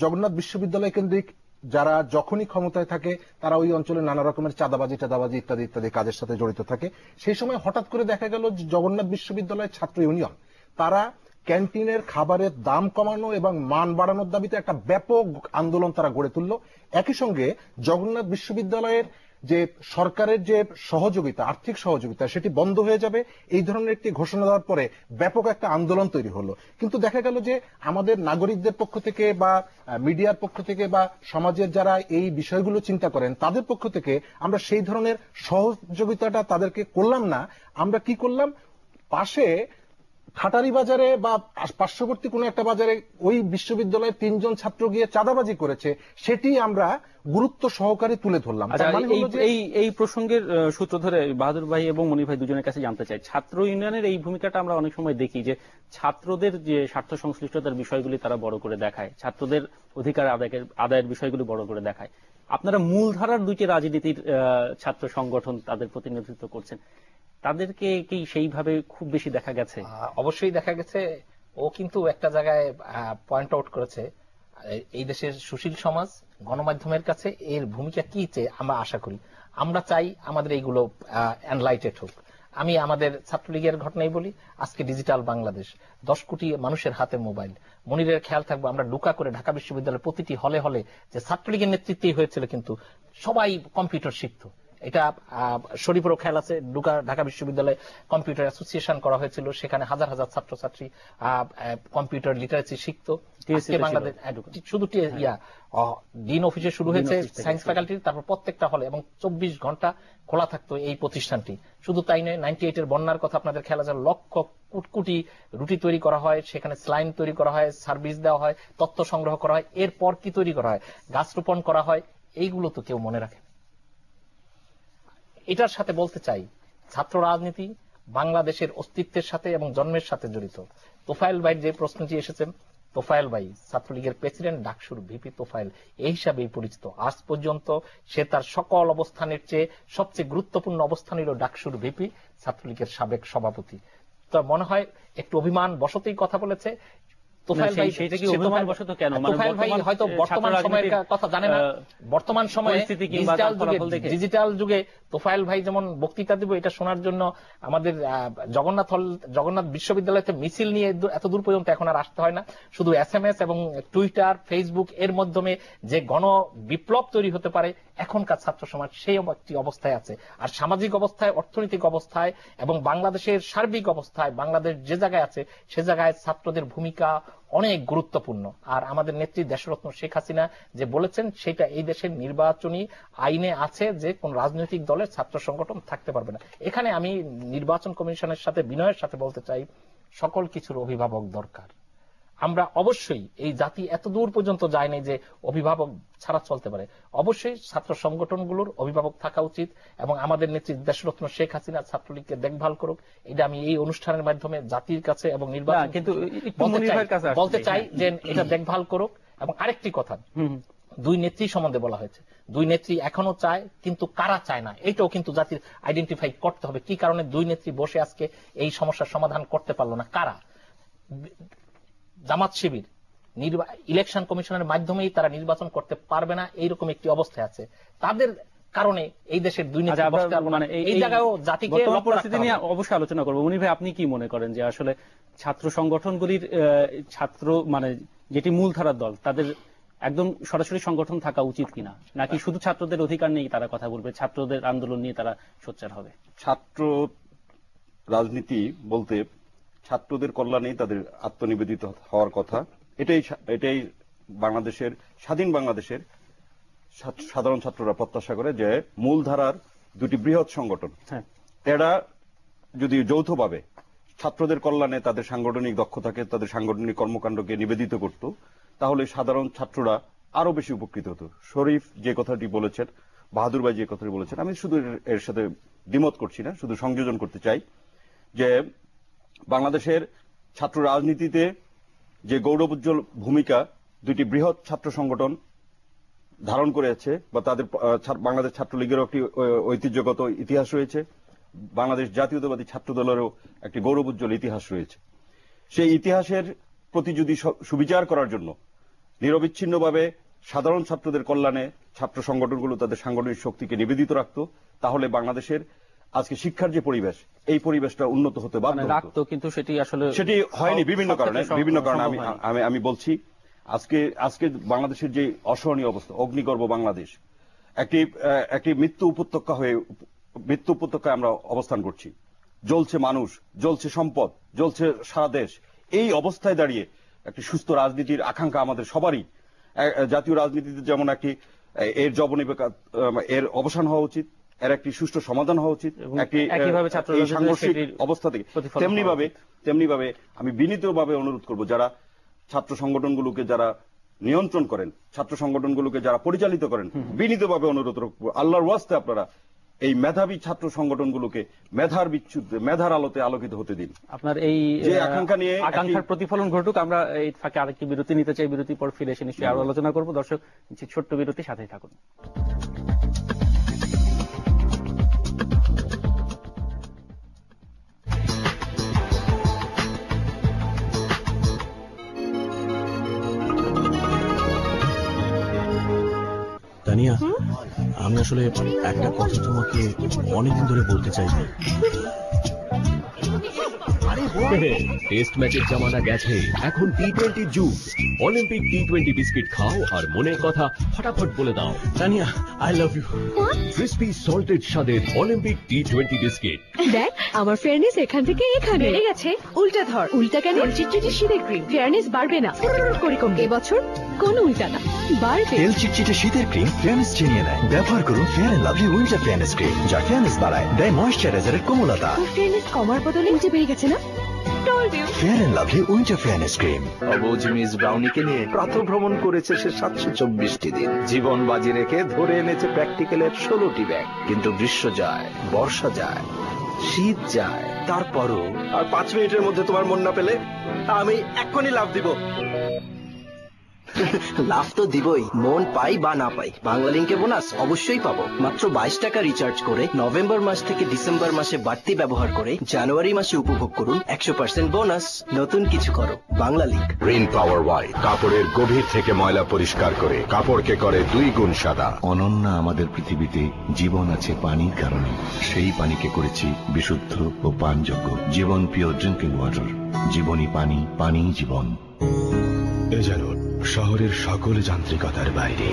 জগন্নাথ বিশ্ববিদ্যালয় কেন্দ্রিক যারা যখনই ক্ষমতায় থাকে তারা ওই অঞ্চলে নানা রকমের চাঁদাবাজি ইত্যাদি ইত্যাদি কাজের সাথে জড়িত থাকে। সেই সময় হঠাৎ করে দেখা গেল জগন্নাথ বিশ্ববিদ্যালয়ের ছাত্র ইউনিয়ন তারা ক্যান্টিনের খাবারের দাম কমানো এবং মান বাড়ানোর দাবিতে একটা ব্যাপক আন্দোলন তারা গড়ে তুলল। একই সঙ্গে জগন্নাথ বিশ্ববিদ্যালয়ের যে সরকারের যে সহযোগিতা, আর্থিক সহযোগিতা, সেটি বন্ধ হয়ে যাবে, এই ধরনের একটি ঘোষণা দেওয়ার পরে ব্যাপক একটা আন্দোলন তৈরি হলো। কিন্তু দেখা গেল যে আমাদের নাগরিকদের পক্ষ থেকে বা মিডিয়ার পক্ষ থেকে বা সমাজের যারা এই বিষয়গুলো চিন্তা করেন তাদের পক্ষ থেকে আমরা সেই ধরনের সহযোগিতাটা তাদেরকে করলাম না। আমরা কি করলাম, পাশে হাটারি বাজারে বা পার্শ্ববর্তী কোনো একটা বাজারে ওই বিশ্ববিদ্যালয়ের 3 জন ছাত্র গিয়ে চাঁদাবাজি করেছে, সেটি আমরা গুরুত্ব সহকারে তুলে ধরলাম। আচ্ছা, তার মানে হলো যে এই প্রসঙ্গের সূত্র ধরে বাহাদুর ভাই এবং মনির ভাই দুজনের কাছে জানতে চাই, ছাত্র ইউনিয়নের এই ভূমিকাটা আমরা অনেক সময় দেখি যে ছাত্রদের যে স্বার্থ সংশ্লিষ্টতার বিষয়গুলি তারা বড় করে দেখায়, ছাত্রদের অধিকার আদায়ের বিষয়গুলি বড় করে দেখায়। আপনারা মূলধারার দুইটি রাজনীতির ছাত্র সংগঠন তাদের প্রতিনিধিত্ব করছেন, তাদেরকে কি সেইভাবে খুব বেশি দেখা গেছে? অবশ্যই দেখা গেছে। ও কিন্তু একটা জায়গায় পয়েন্ট আউট করেছে, এই দেশের সুশীল সমাজ গণমাধ্যমের কাছে এর ভূমিকা কি চেয়ে আমরা আশা করি। আমরা চাই আমাদের এইগুলো এনলাইটেড হোক। আমি আমাদের ছাত্রলীগের ঘটনাই বলি, আজকে ডিজিটাল বাংলাদেশ, 10 কোটি মানুষের হাতে মোবাইল। মনিরের খেয়াল থাকবে, আমরা লুকা করে ঢাকা বিশ্ববিদ্যালয়ের প্রতিটি হলে হলে যে ছাত্রলীগের নেতৃত্বেই হয়েছিল, কিন্তু সবাই কম্পিউটার শিখত। এটা শরীফেরও খেয়াল আছে, ঢাকা বিশ্ববিদ্যালয়ে কম্পিউটার অ্যাসোসিয়েশন করা হয়েছিল, সেখানে হাজার হাজার ছাত্রছাত্রী কম্পিউটার লিটারেসি শিখতো। বাংলাদেশ শুধু ডিন অফিসে শুরু হয়েছে সায়েন্স ফ্যাকাল্টির, তারপর প্রত্যেকটা হলে এবং 24 ঘন্টা খোলা থাকতো এই প্রতিষ্ঠানটি। শুধু তাই নয়, 98-এর বন্যার কথা আপনাদের খেয়াল আছে, লক্ষ কোটি রুটি তৈরি করা হয়, সেখানে স্লাইন তৈরি করা হয়, সার্ভিস দেওয়া হয়, তথ্য সংগ্রহ করা হয়। এরপর কি তৈরি করা হয়? গাছ রোপণ করা হয়। এইগুলো তো কেউ মনে রাখে। এটার সাথে বলতে চাই, ছাত্র রাজনীতি বাংলাদেশের অস্তিত্বের সাথে এবং জন্মের সাথে জড়িত। তোফায়েল ভাই যে প্রশ্নটি এসেছে, তোফায়েল ভাই ছাত্রলীগের প্রেসিডেন্ট, ডাকসুর ভিপি তোফায়েল এই হিসাবেই পরিচিত। আজ পর্যন্ত সে তার সকল অবস্থানের চেয়ে সবচেয়ে গুরুত্বপূর্ণ অবস্থান হল ডাকসুর ভিপি, ছাত্রলীগের সাবেক সভাপতি। তো মনে হয় একটু অভিমান বশতেই কথা বলেছে। তোফায়েল ভাই সেটা কি অভিমান বশত কেন? তোফায়েল ভাই হয়তো বর্তমান সময়ের কথা জানে না। বর্তমান সময়ে ডিজিটাল যুগে তোফায়েল ভাই যেমন বক্তৃতা দিব, এটা শোনার জন্য আমাদের জগন্নাথ বিশ্ববিদ্যালয়তে মিছিল নিয়ে এত দূর পর্যন্ত এখন আর আসতে হয় না। শুধু SMS এবং টুইটার, ফেসবুক এর মাধ্যমে যে গণ বিপ্লব তৈরি হতে পারে, এখনকার ছাত্র সমাজ সেই একটি অবস্থায় আছে। আর সামাজিক অবস্থায়, অর্থনৈতিক অবস্থায় এবং বাংলাদেশের সার্বিক অবস্থায় বাংলাদেশ যে জায়গায় আছে, সে জায়গায় ছাত্রদের ভূমিকা অনেক গুরুত্বপূর্ণ। আর আমাদের নেত্রী দেশরত্ন শেখ হাসিনা যে বলেছেন, সেটা এই দেশের নির্বাচনী আইনে আছে যে কোন রাজনৈতিক দলের ছাত্র সংগঠন থাকতে পারবে না। এখানে আমি নির্বাচন কমিশনের সাথে বিনয়ের সাথে বলতে চাই, সকল কিছুর অভিভাবক দরকার। আমরা অবশ্যই, এই জাতি এত দূর পর্যন্ত যায় নাই যে অভিভাবক ছাড়া চলতে পারে। অবশ্যই ছাত্র সংগঠনগুলোর অভিভাবক থাকা উচিত এবং আমাদের নেত্রী দেশরত্ন শেখ হাসিনা ছাত্রলীগকে দেখভাল করুক। এটা আমি এই অনুষ্ঠানের মাধ্যমে জাতির কাছে এবং নির্বাচন কিন্তু বলতে চাই যে এটা দেখভাল করুক। এবং আরেকটি কথা, দুই নেত্রী সম্বন্ধে বলা হয়েছে, দুই নেত্রী এখনো চায়, কিন্তু কারা চায় না এটাও কিন্তু জাতির আইডেন্টিফাই করতে হবে। কি কারণে দুই নেত্রী বসে আজকে এই সমস্যার সমাধান করতে পারলো না? কারা? জামাত শিবির ইলেকশন কমিশনের মাধ্যমেই তারা নির্বাচন করতে পারবে না, এইরকম একটি অবস্থায় আছে। তাদের কারণে এই দেশের দুই নেত্রী এই জায়গায়ও জাতিকে পরিস্থিতি নিয়ে অবশ্যই আলোচনা করবো। উনি ভাই, আপনি কি মনে করেন যে আসলে ছাত্র সংগঠনগুলির ছাত্র যেটি মূলধারার দল, তাদের একদম সরাসরি সংগঠন থাকা উচিত কিনা, নাকি শুধু ছাত্রদের অধিকার নিয়ে তারা কথা বলবে, ছাত্রদের আন্দোলন নিয়ে তারা সোচ্চার হবে? ছাত্র রাজনীতি বলতে ছাত্রদের কল্যাণেই তাদের আত্মনিবেদিত হওয়ার কথা। এটাই বাংলাদেশের স্বাধীন বাংলাদেশের সাধারণ ছাত্ররা প্রত্যাশা করে, যে মূলধারার দুটি বৃহৎ সংগঠন এরা যদি যৌথভাবে ছাত্রদের কল্যাণে তাদের সাংগঠনিক দক্ষতাকে, তাদের সাংগঠনিক কর্মকাণ্ডকে নিবেদিত করত, তাহলে সাধারণ ছাত্ররা আরো বেশি উপকৃত হতো। শরীফ যে কথাটি বলেছেন, বাহাদুর ভাই যে কথাটি বলেছেন, আমি শুধু এর সাথে দ্বিমত করছি না, শুধু সংযোজন করতে চাই যে বাংলাদেশের ছাত্র রাজনীতিতে যে গৌরবোজ্জ্বল ভূমিকা দুটি বৃহৎ ছাত্র সংগঠন ধারণ করে আছে, বা তাদের বাংলাদেশ ছাত্রলীগেরও একটি ঐতিহ্যগত ইতিহাস রয়েছে, বাংলাদেশ জাতীয়তাবাদী ছাত্র দলেরও একটি গৌরবোজ্জ্বল ইতিহাস রয়েছে। সেই ইতিহাসের প্রতি যদি সুবিচার করার জন্য নিরবিচ্ছিন্নভাবে সাধারণ ছাত্রদের কল্যাণে ছাত্র সংগঠনগুলো তাদের সাংগঠনিক শক্তিকে নিবেদিত রাখত, তাহলে বাংলাদেশের আজকে শিক্ষার যে পরিবেশ, এই পরিবেশটা উন্নত হতে বাধ্য হতো। কিন্তু সেটি হয়নি বিভিন্ন কারণে। আমি বলছি, আজকে বাংলাদেশের যে অসহনীয় অবস্থা, অগ্নিগর্ভ বাংলাদেশ, একটি মৃত্যু উপত্যকায় আমরা অবস্থান করছি। জ্বলছে মানুষ, জ্বলছে সম্পদ, জ্বলছে সারা দেশ। এই অবস্থায় দাঁড়িয়ে একটি সুস্থ রাজনীতির আকাঙ্ক্ষা আমাদের সবারই। জাতীয় রাজনীতিতে যেমন এর অবসান হওয়া উচিত, এর একটি সুষ্ঠু সমাধান হওয়া উচিত। একটি একইভাবে ছাত্র এই সাংঘর্ষিক অবস্থা থেকে তেমনি ভাবে আমি বিনীতভাবে অনুরোধ করব, যারা ছাত্র সংগঠনগুলোকে যারা নিয়ন্ত্রণ করেন, ছাত্র সংগঠনগুলোকে যারা পরিচালিত করেন, বিনীতভাবে অনুরোধ করব, আল্লাহর ওয়াস্তে আপনারা এই মেধাবী ছাত্র সংগঠনগুলোকে মেধার আলোতে আলোকিত হতে দিন। আপনার এই যে আকাঙ্ক্ষার প্রতিফলন ঘটুক। আমরা এই ফাঁকে আরেকটি বিরতি নিতে চাই, বিরতির পর ফিরে এসে নিশ্চয়ই আরো আলোচনা করব। দর্শক, ছোট্ট বিরতি, সাথেই থাকুন। তানিয়া, আমি আসলে একটা কথা তোমাকে অনেকদিন ধরে বলতে চাই। টেস্ট ম্যাচের জামানা গেছে, এখন টি-20 যুগ। অলিম্পিক টি-20 বিস্কিট খাও আর মনের কথা ফটাফট বলে দাও। Tania, I love you. Crispy salted স্বাদের অলিম্পিক টি-20 বিস্কিট। দেখ, আমার ফেয়ারনেস এখান থেকে এখানে বেড়ে গেছে। উল্টা ধর। উল্টা কেন? চিটচিটে শীতের ক্রিম ফেয়ারনেস বাড়বে না, করে কমবে। এবছর কোনো উল্টা না, বাড়বে। তেল চিটচিটে শীতের ক্রিম ফেয়ারনেস ছিনিয়ে নেয়। ব্যবহার করুন Fair and lovely winter fairness cream, যা ফেয়ারনেস বাড়ায়, দেয় ময়েশ্চারাইজারের কোমলতা। ফেয়ারনেস কমার বদলে উল্টে বেড়ে গেছে না? Fair and lovely winter fairness cream. অবুঝ মিস ব্রাউনিকে নিয়ে প্রাতঃভ্রমণ করেছে সে 724টি দিন। জীবন বাজি রেখে ধরে এনেছে প্র্যাকটিক্যালের 16টি ব্যাগ। কিন্তু গ্রীষ্ম যায়, বর্ষা যায়, শীত যায়, তারপরও আর 5 মিনিটের মধ্যে তোমার মন না পেলে আমি এক্ষুনি লাভ দিব। লাভ তো দিবই, মন পাই বা না পাই। বাংলালিংকে বোনাস অবশ্যই পাবো। মাত্র 22 টাকা রিচার্জ করে নভেম্বর মাস থেকে ডিসেম্বর মাসে বাড়তি ব্যবহার করে জানুয়ারি মাসে উপভোগ করুন 100% বোনাস। নতুন কিছু করো, বাংলালিংক। গ্রিন পাওয়ার ওয়াই কাপড়ের গভীর থেকে ময়লা পরিষ্কার করে কাপড়কে করে 2 গুণ সাদা। অনন্যা আমাদের পৃথিবীতে জীবন আছে পানির কারণে, সেই পানিকে করেছি বিশুদ্ধ ও পানযোগ্য। জীবন পিওর ড্রিঙ্কিং ওয়াটার। জীবনী পানি, পানি জীবন। এ যেন শহরের সকল যান্ত্রিকতার বাইরে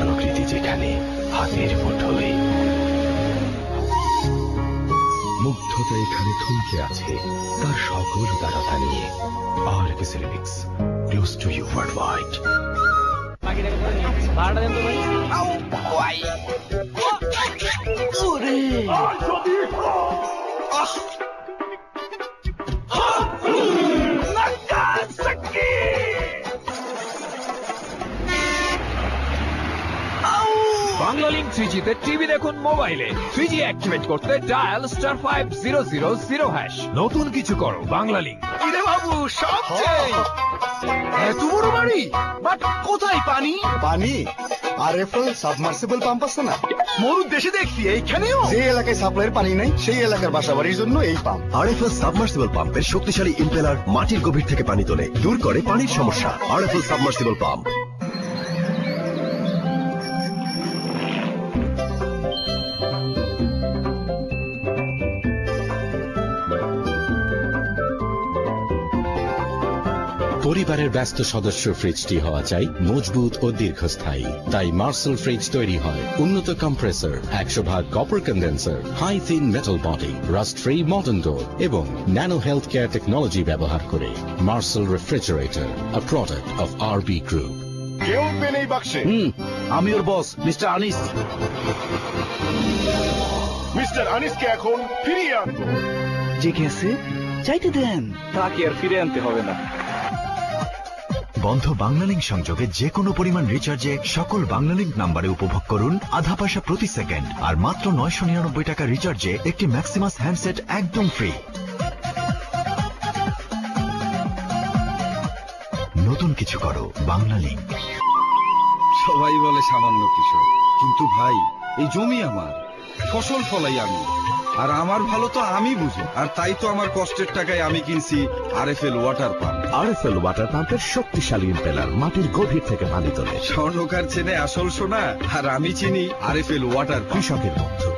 প্রকৃতি যেখানে হাতের মুঠোয়। মুগ্ধতা এখানে থমকে আছে তার সকল উদারতা নিয়ে। আর ceramics, close to you world wide. Banglalink 3G তে টিভি দেখুন মোবাইলে। 3G অ্যাক্টিভেট করতে ডায়াল *5000#। নতুন কিছু করো, বাংলালিংক। ইরে বাবু, সব চেঞ্জ। এত বড় বাড়ি, বাট কোথায় পানি? পানি আরএফএল সাবমার্সিবল পাম্প আছে না? মরুর দেশে দেখছি এইখানেও। যে এলাকায় সাপ্লাইয়ের পানি নাই, সেই এলাকার বাসাবাড়ির জন্য এই পাম্প। আরএফএল সাবমার্সিবল পাম্পের শক্তিশালী ইম্পেলার মাটির গভীর থেকে পানি তোলে, দূর করে পানির সমস্যা। RFL submersible pump. পরিবারের ব্যস্ত সদস্য ফ্রিজটি হওয়া চাই মজবুত ও দীর্ঘস্থায়ী। তাই মার্সেল ফ্রিজ তৈরি হয় উন্নত compressor, 100 copper condenser, high thin metal body, rust free modern door এবং ন্যানো হেলথ কেয়ার টেকনোলজি ব্যবহার করে। Marcel refrigerator, a product of RB group. কেউ উঠবেন এই বাক্সে? আমি ওর বস মিস্টার আনিস। মিস্টার আনিসকে এখন ফিরিয়ে আনবো। যে গেছে চাইতে দেন, তাকে আর ফিরে আনতে হবে না। বন্ধ বাংলালিংক সংযোগে যে কোনো পরিমাণ রিচার্জে সকল বাংলালিংক নাম্বারে উপভোগ করুন আধা পয়সা প্রতি সেকেন্ড, আর মাত্র 999 টাকা রিচার্জে একটি ম্যাক্সিমাস হ্যান্ডসেট একদম ফ্রি। নতুন কিছু করো, বাংলালিংক। সবাই বলে সামান্য কৃষক, কিন্তু ভাই এই জমি আমার, ফসল ফলাই আমি, আর আমার ভালো তো আমি বুঝি। আর তাই তো আমার কষ্টের টাকায় আমি কিনছি RFL water pump. RFL water পাম্পের শক্তিশালী ইম্পেলার মাটির গভীর থেকে পানি তোলে। স্বর্ণকার চেনে আসল সোনা, আর আমি চিনি আরএফএল ওয়াটার পাম্প। কৃষকের বন্ধু।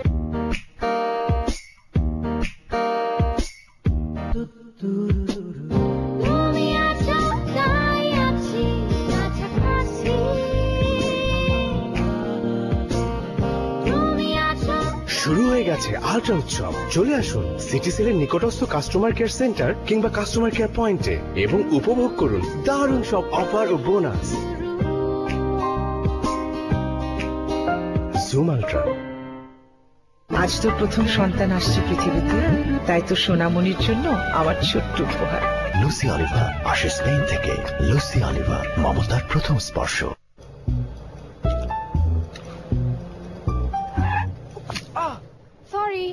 শুরু হয়ে গেছে আল্ট্রা উৎসব। চলে আসুন সিটি সেলের নিকটস্থ কাস্টমার কেয়ার সেন্টার কিংবা কাস্টমার কেয়ার পয়েন্টে এবং উপভোগ করুন দারুণ সব অফার ও বোনাস। Zoom ultra. আজ তো প্রথম সন্তান আসছে পৃথিবীতে, তাই তো সোনামণির জন্য আমার ছোট্ট উপহার। লুসি অলিভার আসে স্পেন থেকে। লুসি অলিভার, মমতার প্রথম স্পর্শ। সরি।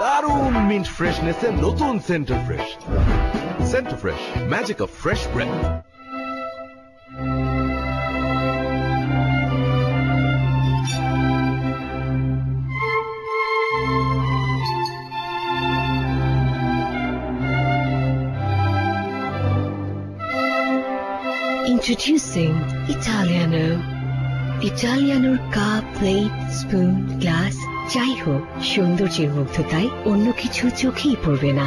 দারুণ মিন্ট ফ্রেশনেসের নতুন centre fresh. Centre fresh, magic of fresh breath. Introducing Italiano. Italianoর কাপ, প্লেট, স্পুন, গ্লাস যাই হোক, সৌন্দর্যের মুগ্ধতায় অন্য কিছু চোখেই পড়বে না।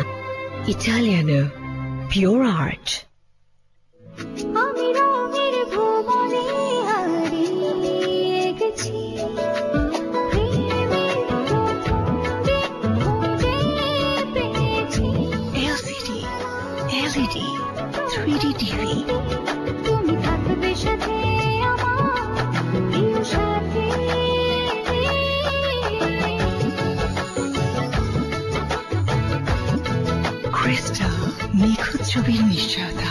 Italiano, pure art. আমি রঙের ভুবনে হারিয়ে গেছি, প্রেমের প্রথম দিন খুঁজে পেয়েছি। LCD, LED, 3D TV. তুমি থাকবে সাথে আমার প্রিয় সাথী। ক্রিস্টাল, নিখুঁত ছবির নিশ্চয়তা।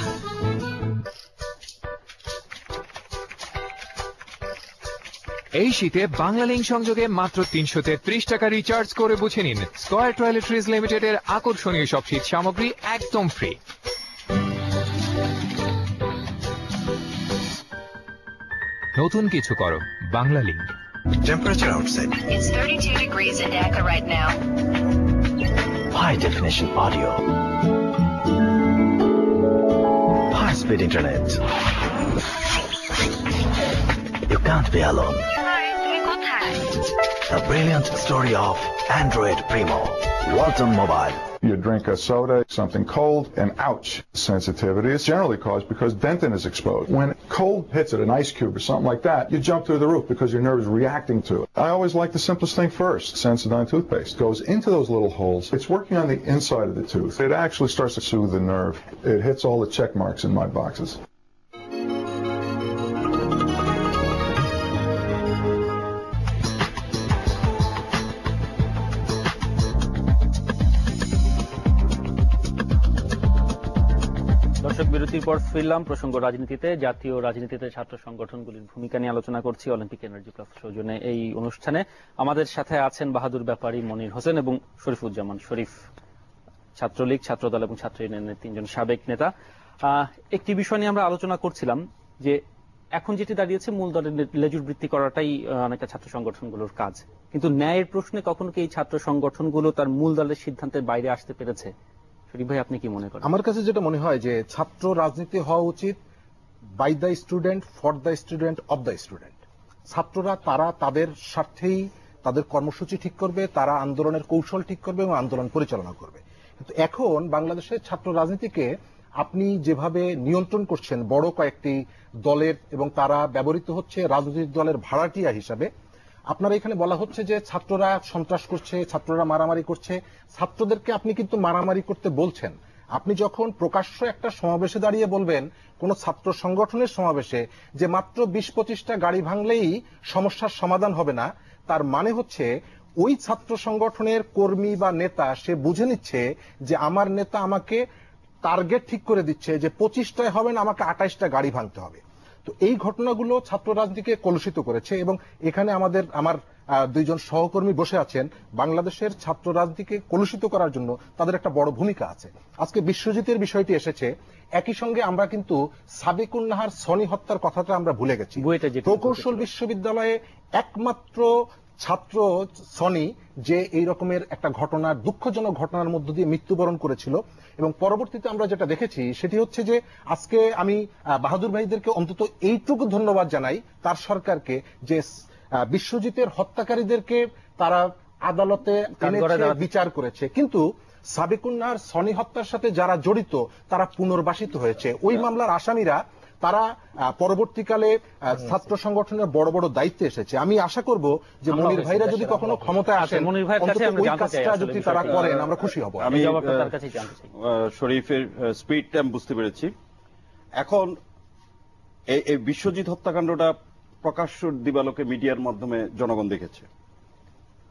এই শীতে বাংলালিংক সংযোগে মাত্র 333 টাকা রিচার্জ করে বুঝে নিন স্কয়ার টয়লেট্রিজ লিমিটেডের আকর্ষণীয় সব শীত সামগ্রী একদম ফ্রি। নতুন কিছু করো Banglalink. Temperature outside. It's 32 degrees in Dhaka right now. High definition audio. High speed internet. You can't be alone. A brilliant story of Android Primo. Walton Mobile. You drink a soda, something cold, and ouch, sensitivity is generally caused because dentin is exposed. When cold hits it, an ice cube or something like that, you jump through the roof because your nerve is reacting to it. I always like the simplest thing first. Sensodyne toothpaste goes into those little holes. It's working on the inside of the tooth. It actually starts to soothe the nerve. It hits all the check marks in my boxes. বিরতির পর ফিরলাম প্রসঙ্গ রাজনীতিতে। জাতীয় রাজনীতিতে ছাত্র সংগঠনগুলির ভূমিকা নিয়ে আলোচনা করছি অলিম্পিক এনার্জি প্লাস সৌজন্যে এই অনুষ্ঠানে। আমাদের সাথে আছেন বাহাদুর ব্যাপারী, মনির হোসেন এবং শরীফুজ্জামান শরীফ, ছাত্রলীগ, ছাত্রদল এবং ছাত্র ইউনিয়নের তিনজন সাবেক নেতা। একটি বিষয় নিয়ে আমরা আলোচনা করছিলাম যে এখন যেটি দাঁড়িয়েছে মূল দলের লেজুর বৃত্তি করাটাই অনেকটা ছাত্র সংগঠনগুলোর কাজ, কিন্তু ন্যায়ের প্রশ্নে কখনো কি এই ছাত্র সংগঠনগুলো তার মূল দলের সিদ্ধান্তের বাইরে আসতে পেরেছে? শরীফ ভাই, আপনি কি মনে করেন? আমার কাছে যেটা মনে হয় যে ছাত্র রাজনীতি হওয়া উচিত by the student, for the student, of the student. ছাত্ররা তারা তাদের স্বার্থেই তাদের কর্মসূচি ঠিক করবে, তারা আন্দোলনের কৌশল ঠিক করবে এবং আন্দোলন পরিচালনা করবে। কিন্তু এখন বাংলাদেশের ছাত্র রাজনীতিকে আপনি যেভাবে নিয়ন্ত্রণ করছেন বড় কয়েকটি দলের, এবং তারা ব্যবহৃত হচ্ছে রাজনৈতিক দলের ভাড়াটিয়া হিসাবে। আপনার এখানে বলা হচ্ছে যে ছাত্ররা সন্ত্রাস করছে, ছাত্ররা মারামারি করছে। ছাত্রদেরকে আপনি কিন্তু মারামারি করতে বলছেন। আপনি যখন প্রকাশ্য একটা সমাবেশে দাঁড়িয়ে বলবেন, কোন ছাত্র সংগঠনের সমাবেশে, যে মাত্র 20-25টা গাড়ি ভাঙলেই সমস্যার সমাধান হবে না, তার মানে হচ্ছে ওই ছাত্র সংগঠনের কর্মী বা নেতা সে বুঝে নিচ্ছে যে আমার নেতা আমাকে টার্গেট ঠিক করে দিচ্ছে যে 25টায় হবে না, আমাকে 28টা গাড়ি ভাঙতে হবে। তো এই ঘটনাগুলো ছাত্র রাজনীতিকে কলুষিত করেছে, এবং এখানে আমার দুইজন সহকর্মী বসে আছেন। বাংলাদেশের ছাত্র রাজনীতিকে কলুষিত করার জন্য তাদের একটা বড় ভূমিকা আছে। আজকে বিশ্বজিতের বিষয়টি এসেছে, একই সঙ্গে আমরা কিন্তু সাবিকুন নাহার সনি হত্যার কথাটা আমরা ভুলে গেছি। প্রকৌশল বিশ্ববিদ্যালয়ে একমাত্র ছাত্র সনি যে এই রকমের একটা ঘটনার, দুঃখজনক ঘটনার মধ্য দিয়ে মৃত্যুবরণ করেছিল। এবং পরবর্তীতে আমরা যেটা দেখেছি সেটি হচ্ছে যে আজকে আমি বাহাদুর ভাইদেরকে অন্তত এইটুকু ধন্যবাদ জানাই, তার সরকারকে, যে বিশ্বজিতের হত্যাকারীদেরকে তারা আদালতে বিচার করেছে, কিন্তু সাবিকুন নাহার সনি হত্যার সাথে যারা জড়িত তারা পুনর্বাসিত হয়েছে। ওই মামলার আসামিরা তারা পরবর্তীকালে ছাত্র সংগঠনের বড় বড় দায়িত্বে এসেছে। আমি আশা করব যে মনির ভাইরা যদি কখনো ক্ষমতায় আসেন, মনির ভাইয়ের কাছে আমরা জানতে চাই যদি তারা করেন আমরা খুশি হব। আমি তার কাছেই জানতে চাই। শরীফের স্পিডটা আমি বুঝতে পেরেছি। এখন এই বিশ্বজিৎ হত্যাকাণ্ডটা প্রকাশ্য দিবালোকে মিডিয়ার মাধ্যমে জনগণ দেখেছে,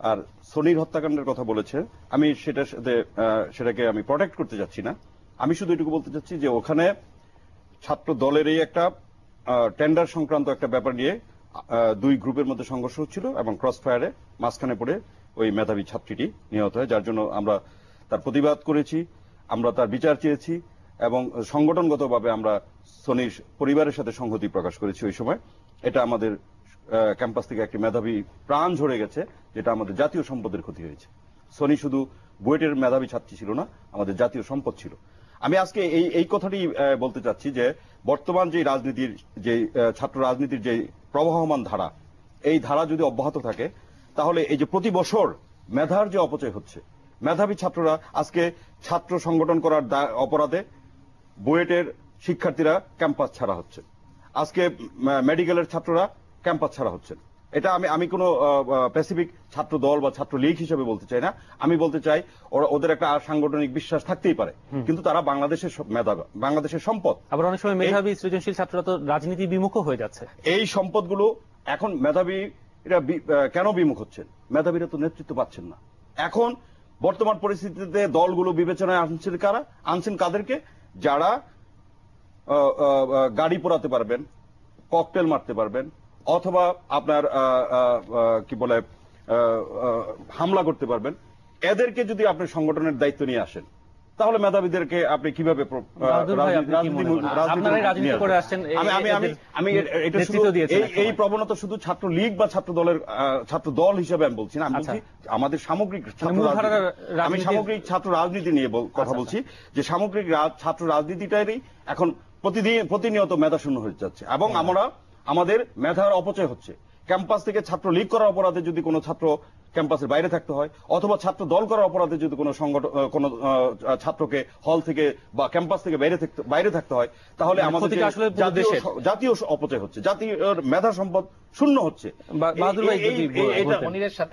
আর সনির হত্যাকাণ্ডের কথা বলেছে। আমি সেটাকে আমি প্রোটেক্ট করতে যাচ্ছি না, আমি শুধু এটুকু বলতে চাচ্ছি যে ওখানে ছাত্র দলের এই একটা টেন্ডার সংক্রান্ত একটা ব্যাপার নিয়ে দুই গ্রুপের মধ্যে সংঘর্ষ হচ্ছিল এবং ক্রস ফায়ারে মাঝখানে পড়ে ওই মেধাবী ছাত্রীটি নিহত হয়, যার জন্য আমরা তার প্রতিবাদ করেছি, আমরা তার বিচার চেয়েছি এবং সংগঠনগতভাবে আমরা সনির পরিবারের সাথে সংহতি প্রকাশ করেছি ওই সময়। এটা আমাদের ক্যাম্পাস থেকে একটি মেধাবী প্রাণ ঝরে গেছে, যেটা আমাদের জাতীয় সম্পদের ক্ষতি হয়েছে। সনি শুধু বুয়েটের মেধাবী ছাত্রী ছিল না, আমাদের জাতীয় সম্পদ ছিল। আমি আজকে এই কথাটি বলতে চাচ্ছি যে বর্তমান যে রাজনীতির যে ছাত্র রাজনীতির যে প্রবহমান ধারা, এই ধারা যদি অব্যাহত থাকে তাহলে এই যে প্রতি বছর মেধার যে অপচয় হচ্ছে, মেধাবী ছাত্ররা আজকে ছাত্র সংগঠন করার অপরাধে বুয়েটের শিক্ষার্থীরা ক্যাম্পাস ছাড়া হচ্ছে, আজকে মেডিকেলের ছাত্ররা ক্যাম্পাস ছাড়া হচ্ছে। এটা আমি কোনো স্পেসিফিক ছাত্র দল বা ছাত্র লীগ হিসেবে বলতে চাই না, আমি বলতে চাই ওদের একটা সাংগঠনিক বিশ্বাস থাকতেই পারে, কিন্তু তারা বাংলাদেশের মেধাবী, বাংলাদেশের সম্পদ। আবার অনেক সময় মেধাবী সৃজনশীল ছাত্ররা তো রাজনীতি বিমুখ হয়ে যাচ্ছে। এই সম্পদগুলো এখন মেধাবীরা কেন বিমুখ হচ্ছেন? মেধাবীরা তো নেতৃত্ব পাচ্ছেন না। এখন বর্তমান পরিস্থিতিতে দলগুলো বিবেচনায় আনছেন কাদেরকে? যারা গাড়ি পোড়াতে পারবেন, ককটেল মারতে পারবেন, অথবা আপনার কি বলে হামলা করতে পারবেন। এদেরকে যদি আপনি সংগঠনের দায়িত্ব নিয়ে আসেন তাহলে মেধাবীদেরকে আপনি কিভাবে আমি এটা শুধু এই প্রবণতা শুধু ছাত্র লীগ বা ছাত্র দল হিসেবে আমি বলছি না, আমি বলছি আমাদের সামগ্রিক আমি সামগ্রিক ছাত্র রাজনীতি নিয়ে কথা বলছি, যে সামগ্রিক ছাত্র রাজনীতিটারই এখন প্রতিনিয়ত মেধা শূন্য হয়ে যাচ্ছে এবং আমাদের মেধার অপচয় হচ্ছে। ক্যাম্পাস থেকে ছাত্র লীগ করার অপরাধে যদি কোনো ছাত্র ক্যাম্পাসের বাইরে থাকতে হয়, অথবা ছাত্র দল করার অপরাধে যদি কোনো ছাত্রকে হল থেকে বা ক্যাম্পাস থেকে বাইরে থাকতে হয়, তাহলে আমাদের জাতীয় অপচয় হচ্ছে, জাতীয় মেধা সম্পদ শূন্য হচ্ছে।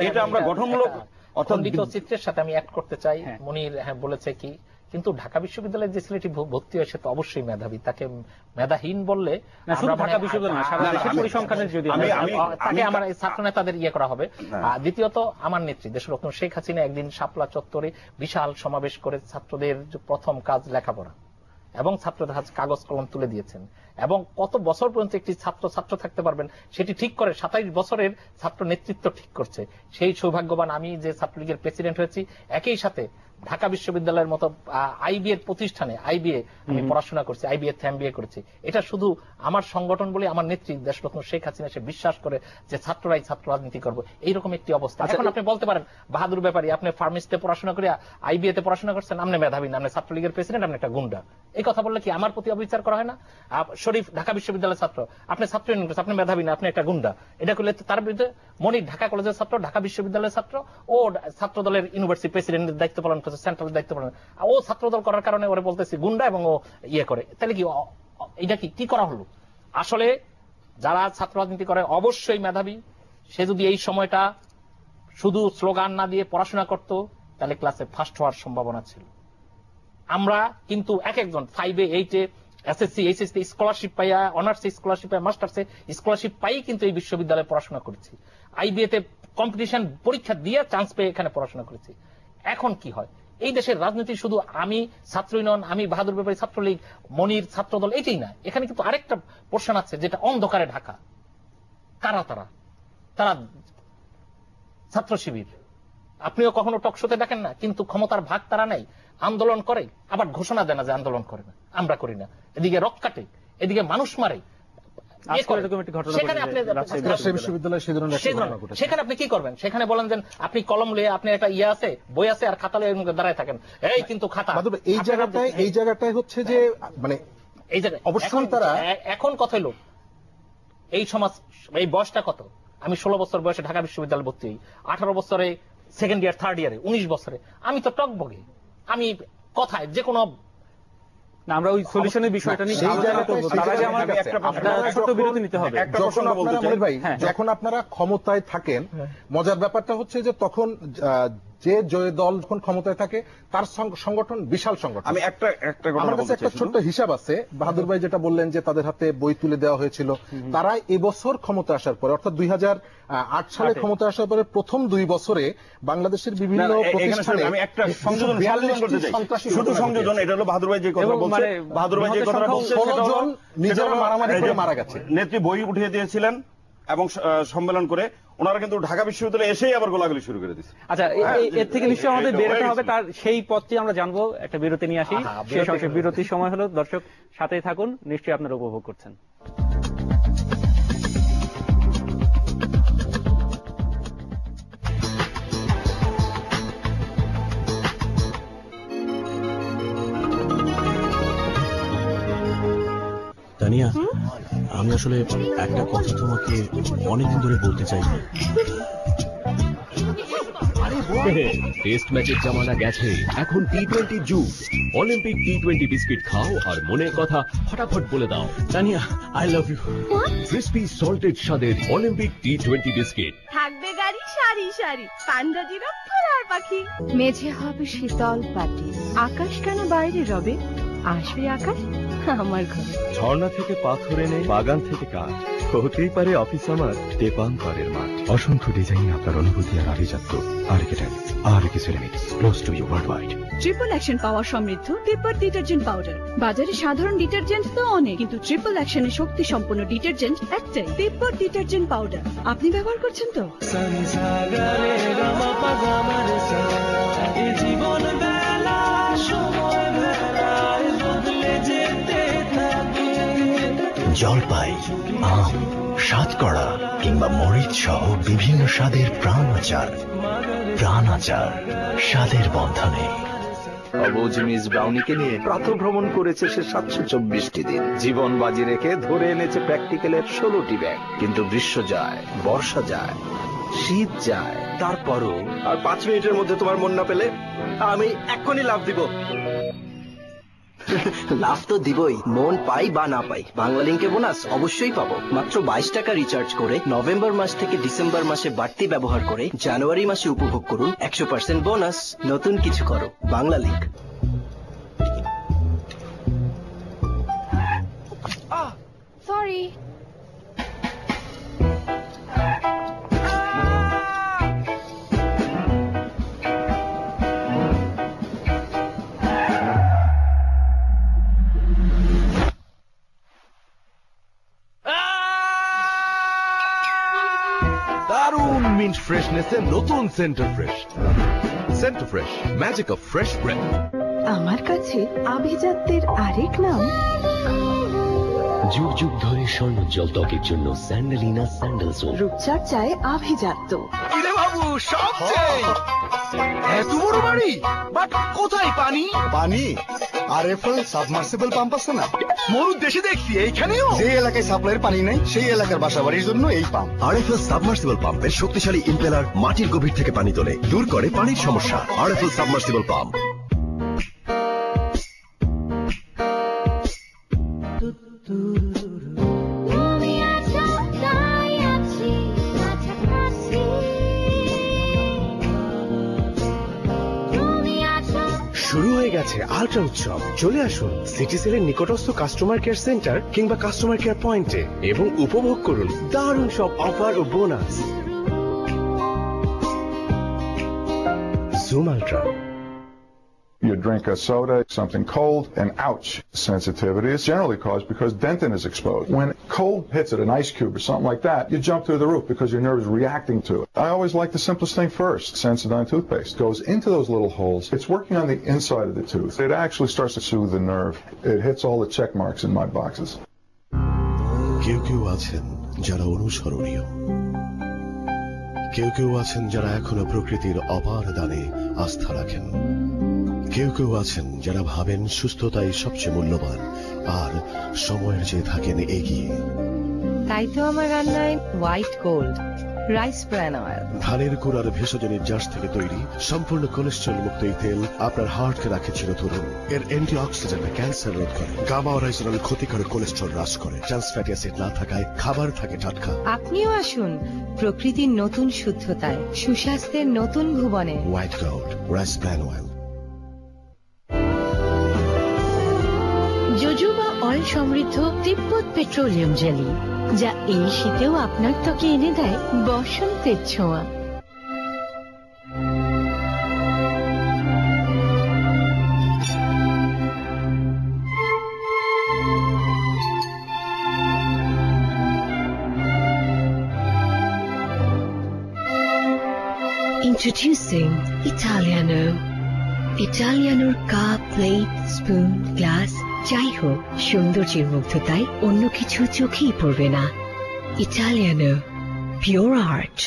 এটা আমরা গঠনমূলক অর্থাৎ চিত্রের সাথে আমি অ্যাড করতে চাই। মনির বলেছে কি, কিন্তু ঢাকা বিশ্ববিদ্যালয়ের যে ছেলেটি ভর্তি হয় সে তো অবশ্যই মেধাবী, তাকে মেধাহীন বললে তাকে আমার ছাত্র নেতাদের ইয়ে করা হবে। দ্বিতীয়ত আমার নেত্রী দেশরত্ন শেখ হাসিনা একদিন শাপলা চত্বরে বিশাল সমাবেশ করে ছাত্রদের প্রথম কাজ লেখাপড়া এবং ছাত্রদের হাতে কাগজ কলম তুলে দিয়েছেন, এবং কত বছর পর্যন্ত একটি ছাত্র থাকতে পারবেন সেটি ঠিক করে 27 বছরের ছাত্র নেতৃত্ব ঠিক করছে। সেই সৌভাগ্যবান আমি যে ছাত্রলীগের প্রেসিডেন্ট হয়েছি, একই সাথে ঢাকা বিশ্ববিদ্যালয়ের মতো আইবিএ প্রতিষ্ঠানে আইবিএ আমি পড়াশোনা করছি, আইবিএ এমবিএ করেছি। এটা শুধু আমার সংগঠন বলে আমার নেত্রী দেশরত্ন শেখ হাসিনা সে বিশ্বাস করে যে ছাত্ররাই ছাত্র রাজনীতি করবে, এইরকম একটি অবস্থা। এখন আপনি বলতে পারেন বাহাদুর ব্যাপারী, আপনি ফার্মেসিতে পড়াশোনা করে আইবিএ তে পড়াশোনা করছেন, আপনি মেধাবী না, আপনি ছাত্রলীগের প্রেসিডেন্ট, আপনি একটা গুন্ডা। এই কথা বললে কি আমার প্রতি অবিচার করা হয় না? শরীফ ঢাকা বিশ্ববিদ্যালয়ের ছাত্র, আপনি ছাত্র ইউনিয়ন করছেন, আপনি মেধাবী না, আপনি একটা গুন্ডা। এটা করলে তার বিরুদ্ধে মনির ঢাকা কলেজের ছাত্র, ঢাকা বিশ্ববিদ্যালয়ের ছাত্র, ও ছাত্র দলের ইউনিভার্সিটি প্রেসিডেন্টের দায়িত্ব পালন করছে, সেন্ট্রাল দায়িত্ব পালন, ও ছাত্রদল করার কারণে ওরা বলতেছে গুন্ডা এবং ও ইয়ে করে। তাহলে কি এটা কি করা হলো? আসলে যারা ছাত্র রাজনীতি করে অবশ্যই মেধাবী। সে যদি এই সময়টা শুধু স্লোগান না দিয়ে পড়াশোনা করত তাহলে ক্লাসে ফার্স্ট হওয়ার সম্ভাবনা ছিল। আমরা কিন্তু এক একজন 5-এ 8-এ এসএসসি এইচএসসি স্কলারশিপ পাইয়া, অনার্সে স্কলারশিপ পাইয়া, মাস্টার্সে স্কলারশিপ পাই কিন্তু এই বিশ্ববিদ্যালয়ে পড়াশোনা করেছি, আইবিএ তে কম্পিটিশন পরীক্ষা দিয়ে চান্স পেয়ে এখানে পড়াশোনা করেছি। এখন কি হয়? এই দেশের রাজনীতি শুধু আমি ছাত্র ইউনিয়ন, আমি বাহাদুর ব্যাপারী ছাত্রলীগ, মনির ছাত্রদল, এটাই না। এখানে কিন্তু আরেকটা পোর্শন আছে যেটা অন্ধকারে ঢাকা। কারা তারা ছাত্র শিবির। আপনিও কখনো টকশোতে দেখেন না, কিন্তু ক্ষমতার ভাগ তারা নেই, আন্দোলন করে আবার ঘোষণা দেয় না যে আন্দোলন করে না, আমরা করি না। এদিকে রক কাটে, এদিকে মানুষ মারে। সেখানে আপনি কি করবেন? সেখানে বলেন যে আপনি কলম লিয়ে, আপনি একটা ইয়ে আছে, বই আছে, আর খাতা লিয়ে দাঁড়ায় থাকেন, এই কিন্তু খাতা। এই জায়গাটায় হচ্ছে যে মানে এই জায়গায় অবশ্যই তারা এখন কথা হলো এই সমাজ, এই বয়সটা কত? আমি 16 বছর বয়সে ঢাকা বিশ্ববিদ্যালয়ে ভর্তি হই, 18 বছরে সেকেন্ড ইয়ার, থার্ড ইয়ারে, 19 বছরে আমি তো টকবগে। আমি কথায় যে কোনো না, আমরা ওই সলিউশনের বিষয়টা নিয়ে আলোচনা করব। তার আগে আমার একটা ছোট বিরতি নিতে হবে। যখন আপনারা মনির ভাই যখন আপনারা ক্ষমতায় থাকেন, মজার ব্যাপারটা হচ্ছে যে তখন যে জয় দল যখন ক্ষমতায় থাকে তার সংগঠন বিশাল সংগঠন। আমি একটা আমার কাছে একটা ছোট্ট হিসাব আছে, বাহাদুর ভাই যেটা বললেন যে তাদের হাতে বই তুলে দেওয়া হয়েছিল, তারা এবছর ক্ষমতা আসার পরে অর্থাৎ 2008 সালে ক্ষমতা আসার পরে প্রথম 2 বছরে বাংলাদেশের বিভিন্ন প্রতিষ্ঠানে আমি একটা সংযোজন করতে চাই, শুধু সংযোজন। এটা হলো বাহাদুর ভাই যে কথা বলছে, বাহাদুর ভাই যে কথা বলছে, 16 জন নিজেরা মারামারি করে মারা গেছে। নেত্রী বই উঠিয়ে দিয়েছিলেন এবং সম্মেলন করে ওনারা কিন্তু ঢাকা বিশ্ববিদ্যালয়ে এসেই আবার গোলাগুলি শুরু করে দিচ্ছে। আচ্ছা, এর থেকে নিশ্চয়ই আমাদের বেরোতে হবে, তার সেই পথটি আমরা জানবো। একটা বিরতি নিয়ে আসি। শেষ অংশে বিরতির সময় হলো। দর্শক সাথেই থাকুন, নিশ্চয়ই আপনারা উপভোগ করছেন। তানিয়া, আমি আসলে একটা কথা তোমাকে অনেকদিন ধরে বলতে চাই। টেস্ট ম্যাচের জামানা গেছে, এখন টি20 যুগ। অলিম্পিক টি20 বিস্কিট খাও আর মনের কথা ফটাফট বলে দাও। Tania, I love you. Crispy salted স্বাদের অলিম্পিক টি20 বিস্কিট। থাকবে গাড়ি সারি সারি, পান্ডা জিরাফ ঘোড়ার পাখি। মেঝে হবে শীতল পাটি, আকাশ কেন বাইরে রবে, আসবে আকাশ আমার ঘরে। ঝর্ণা থেকে পাথর এনে বাগান থেকে কাঠ, হতেই পারে অফিস আমার তেপান্তরের মাঠ। অসংখ্য ডিজাইন আপনার অনুভূতি আর আভিজাত্য। আর্কিটেক্ট আর ceramics, close to you worldwide. Triple action power সমৃদ্ধ টেপার ডিটারজেন্ট পাউডার। বাজারে সাধারণ ডিটারজেন্ট তো অনেক, কিন্তু ট্রিপল অ্যাকশনের শক্তি সম্পন্ন ডিটারজেন্ট একটাই, টেপার ডিটারজেন্ট পাউডার। আপনি ব্যবহার করছেন তো? জলপাই, আম, সাতকড়া কিংবা মরিচ সহ বিভিন্ন স্বাদের প্রাণ আচার, স্বাদের বন্ধনে। অবুঝ মিস ব্রাউনিকে নিয়ে প্রাতঃভ্রমণ করেছে সে 724টি দিন। জীবন বাজি রেখে ধরে এনেছে প্র্যাকটিক্যালের 16টি ব্যাগ। কিন্তু গ্রীষ্ম যায়, বর্ষা যায়, শীত যায়, তারপরও আর 5 মিনিটের মধ্যে তোমার মন না পেলে আমি এক্ষুনি লাভ দিব। লাভ তো দিবই, মন পাই বা না পাই, বাংলালিংকে বোনাস অবশ্যই পাবো। মাত্র 22 টাকা রিচার্জ করে নভেম্বর মাস থেকে ডিসেম্বর মাসে বাড়তি ব্যবহার করে জানুয়ারি মাসে উপভোগ করুন 100% বোনাস। নতুন কিছু করো, বাংলালিংক। সরি। দারুণ মিন্ট ফ্রেশনেসের নতুন centre fresh. Centre fresh, magic of fresh breath. আমার কাছে আভিজাত্যের আরেক নাম। যুগ যুগ ধরে স্বর্ণোজ্জ্বল ত্বকের জন্য স্যান্ডেলিনা স্যান্ডেল সোপ। রূপচর্চায় আভিজাত্য। কিরে বাবু, সব চেয়ে এত বড় বাড়ি, বাট কোথায় পানি? পানি আরএফএল সাবমার্সিবল পাম্প আছে না, মরুর দেশে দেখছি এইখানেও। যে এলাকায় সাপ্লাইয়ের পানি নেই সেই এলাকার বাসাবাড়ির জন্য এই পাম্প। আরএফএল সাবমার্সিবল পাম্পের শক্তিশালী ইম্পেলার মাটির গভীর থেকে পানি তোলে, দূর করে পানির সমস্যা। RFL submersible pump. শুরু হয়ে গেছে আল্ট্রা উৎসব। চলে আসুন সিটি সেলের নিকটস্থ কাস্টমার কেয়ার সেন্টার কিংবা কাস্টমার কেয়ার পয়েন্টে এবং উপভোগ করুন দারুণ সব অফার ও bonus. Zoom ultra. You drink a soda, something cold, and ouch, sensitivity is generally caused because dentin is exposed. When cold hits it, an ice cube or something like that, you jump through the roof because your nerve is reacting to it. I always like the simplest thing first. Sensodyne toothpaste goes into those little holes. It's working on the inside of the tooth. It actually starts to soothe the nerve. It hits all the check marks in my boxes. কেউ কেউ আছেন যারা অনুসরণীয়, কেউ কেউ আছেন যারা এখনো প্রকৃতির অপার দানে আস্থা রাখেন, কেউ কেউ আছেন যারা ভাবেন সুস্থতাই সবচেয়ে মূল্যবান আর সময়ের চেয়ে থাকেন এগিয়ে। তাই তো আমার রান্নায় white gold, rice bran oil. ধানের গুঁড়ার ভেষজ নির্যাস থেকে তৈরি সম্পূর্ণ কোলেস্ট্রল মুক্ত এই তেল আপনার হার্টকে রাখে চিরতরুণ। এর অ্যান্টিঅক্সিডেন্ট ক্যান্সার রোধ করে, গামা অরাইজোনাল ক্ষতিকর কোলেস্ট্রল হ্রাস করে, ট্রান্স ফ্যাটি অ্যাসিড না থাকায় খাবার থাকে টাটকা। আপনিও আসুন প্রকৃতির নতুন শুদ্ধতায়, সুস্বাস্থ্যের নতুন ভুবনে। White gold rice bran oil. Jojoba oil সমৃদ্ধ তিব্বত পেট্রোলিয়াম জেলি, যা এই শীতেও আপনার ত্বকে এনে দেয় বসন্তের ছোঁয়া। Introducing Italiano. Italianoর কাপ, প্লেট, স্পুন, গ্লাস যাই হোক, সৌন্দর্যের মুগ্ধতায় অন্য কিছু চোখেই পড়বে না। Italiano, pure art.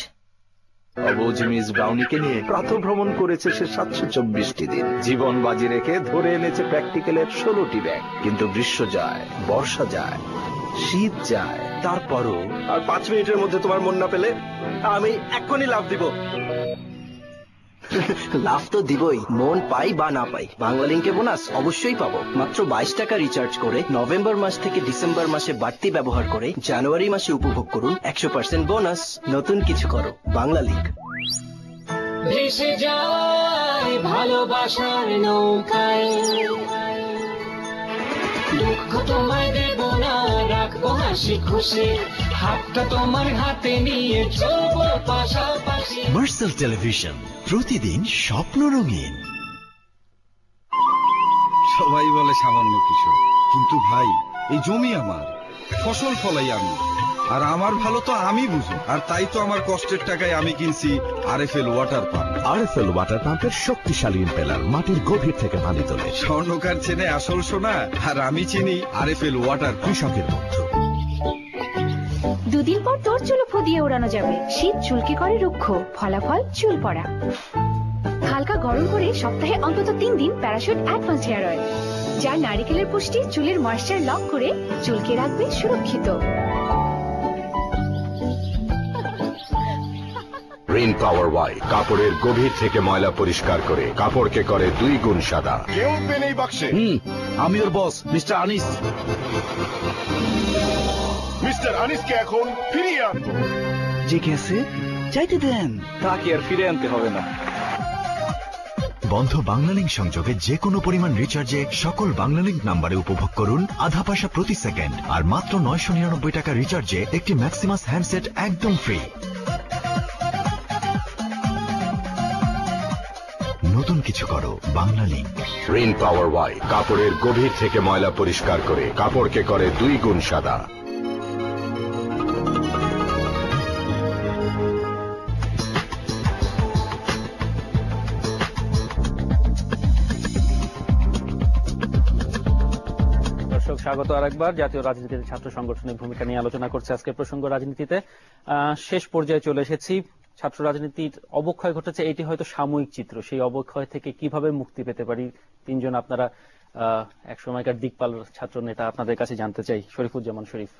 অবুঝ মিস ব্রাউনিকে নিয়ে প্রাতঃভ্রমণ করেছে সে 724টি দিন। জীবন বাজি রেখে ধরে এনেছে প্র্যাকটিক্যালের 16টি ব্যাগ। কিন্তু গ্রীষ্ম যায়, বর্ষা যায়, শীত যায়, তারপরও আর 5 মিনিটের মধ্যে তোমার মন না পেলে আমি এক্ষুনি লাভ দিব। লাভ তো দিবই, মন পাই বা না পাই, বাংলা লিংকে বোনাস অবশ্যই পাবো। মাত্র 22 টাকা রিচার্জ করে নভেম্বর মাস থেকে ডিসেম্বর মাসে বাড়তি ব্যবহার করে জানুয়ারি মাসে উপভোগ করুন 100% বোনাস। নতুন কিছু করো, বাংলা লিংক। ভেসে যায় ভালোবাসার নৌকায়, দুঃখ তোমায় দেব না, রাখবো হাসি খুশি, হাতটা তোমার হাতে নিয়ে চলবো পাশাপাশি। মার্সেল টেলিভিশন, প্রতিদিন স্বপ্ন রঙিন। সবাই বলে সামান্য কিছু, কিন্তু ভাই এই জমি আমার, ফসল ফলাই আমি, আর আমার ভালো তো আমি বুঝি, আর তাই তো আমার কষ্টের টাকায় আমি কিনছি RFL water pump. RFL water পাম্পের শক্তিশালী ইম্পেলার মাটির গভীর থেকে পানি তোলে। স্বর্ণকার চেনে আসল সোনা, আর আমি চিনি আরএফএল ওয়াটার। কৃষকের বন্ধু। দুদিন পর তোর চুল ফুদিয়ে ওড়ানো যাবে। শীত চুলকে করে রুক্ষ, ফলাফল চুল পড়া। হালকা গরম করে সপ্তাহে অন্তত 3 দিন প্যারাশুট অ্যাডভান্স হেয়ার অয়েল, যার নারিকেলের পুষ্টি চুলের ময়েশ্চার লক করে চুলকে রাখবে সুরক্ষিত। রিন পাওয়ার ওয়াই কাপড়ের গভীর থেকে ময়লা পরিষ্কার করে কাপড়কে করে 2 গুণ সাদা। কেউ পেন এই বাক্সে। আমি ওর বস মিস্টার আনিস। মিস্টার আনিসকে এখন ফিরিয়ে আনবো। যে গেছে চাইতে দেন, তাকে আর ফিরে আনতে হবে না। বন্ধ বাংলালিংক সংযোগে যে কোনো পরিমাণ রিচার্জে সকল বাংলালিংক নাম্বারে উপভোগ করুন আধা পয়সা প্রতি সেকেন্ড, আর মাত্র 999 টাকা রিচার্জে একটি ম্যাক্সিমাস হ্যান্ডসেট একদম ফ্রি। নতুন কিছু করো, বাংলালিংক। রিন পাওয়ার ওয়াই কাপড়ের গভীর থেকে ময়লা পরিষ্কার করে কাপড়কে করে 2 গুণ সাদা। স্বাগত আরেকবার। জাতীয় রাজনীতিতে ছাত্র সংগঠনের ভূমিকা নিয়ে আলোচনা করছে আজকে প্রসঙ্গ রাজনীতিতে। শেষ পর্যায়ে চলে এসেছি। ছাত্র রাজনীতির অবক্ষয় ঘটেছে, এটি হয়তো সাময়িক চিত্র। সেই অবক্ষয় থেকে কিভাবে মুক্তি পেতে পারি, তিনজন আপনারা এক সময়কার দিকপাল ছাত্র নেতা, আপনাদের কাছে জানতে চাই। শরীফুজ্জামান শরীফ।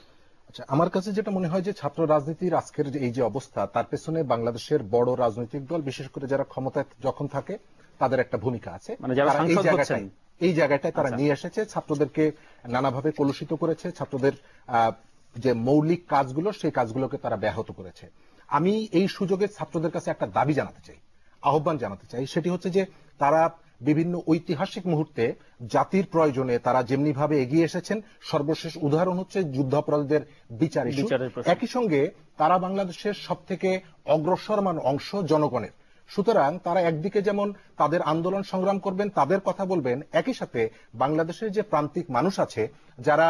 আচ্ছা, আমার কাছে যেটা মনে হয় যে ছাত্র রাজনীতির আজকের এই যে অবস্থা, তার পেছনে বাংলাদেশের বড় রাজনৈতিক দল, বিশেষ করে যারা ক্ষমতায় যখন থাকে, তাদের একটা ভূমিকা আছে। মানে যারা সাংসদ হচ্ছেন এই জায়গাটায় তারা নিয়ে এসেছে, ছাত্রদেরকে নানাভাবে কলুষিত করেছে, ছাত্রদের যে মৌলিক কাজগুলো সেই কাজগুলোকে তারা ব্যাহত করেছে। আমি এই সুযোগে ছাত্রদের কাছে একটা দাবি জানাতে চাই, আহ্বান জানাতে চাই। সেটি হচ্ছে যে তারা বিভিন্ন ঐতিহাসিক মুহূর্তে জাতির প্রয়োজনে তারা যেমনি ভাবে এগিয়ে এসেছেন, সর্বশেষ উদাহরণ হচ্ছে যুদ্ধাপরাধীদের বিচার। একই সঙ্গে তারা বাংলাদেশের সব থেকে অগ্রসরমান অংশ জনগণের। সুতরাং তারা একদিকে যেমন তাদের আন্দোলন সংগ্রাম করবেন, তাদের কথা বলবেন, একই সাথে বাংলাদেশের যে প্রান্তিক মানুষ আছে যারা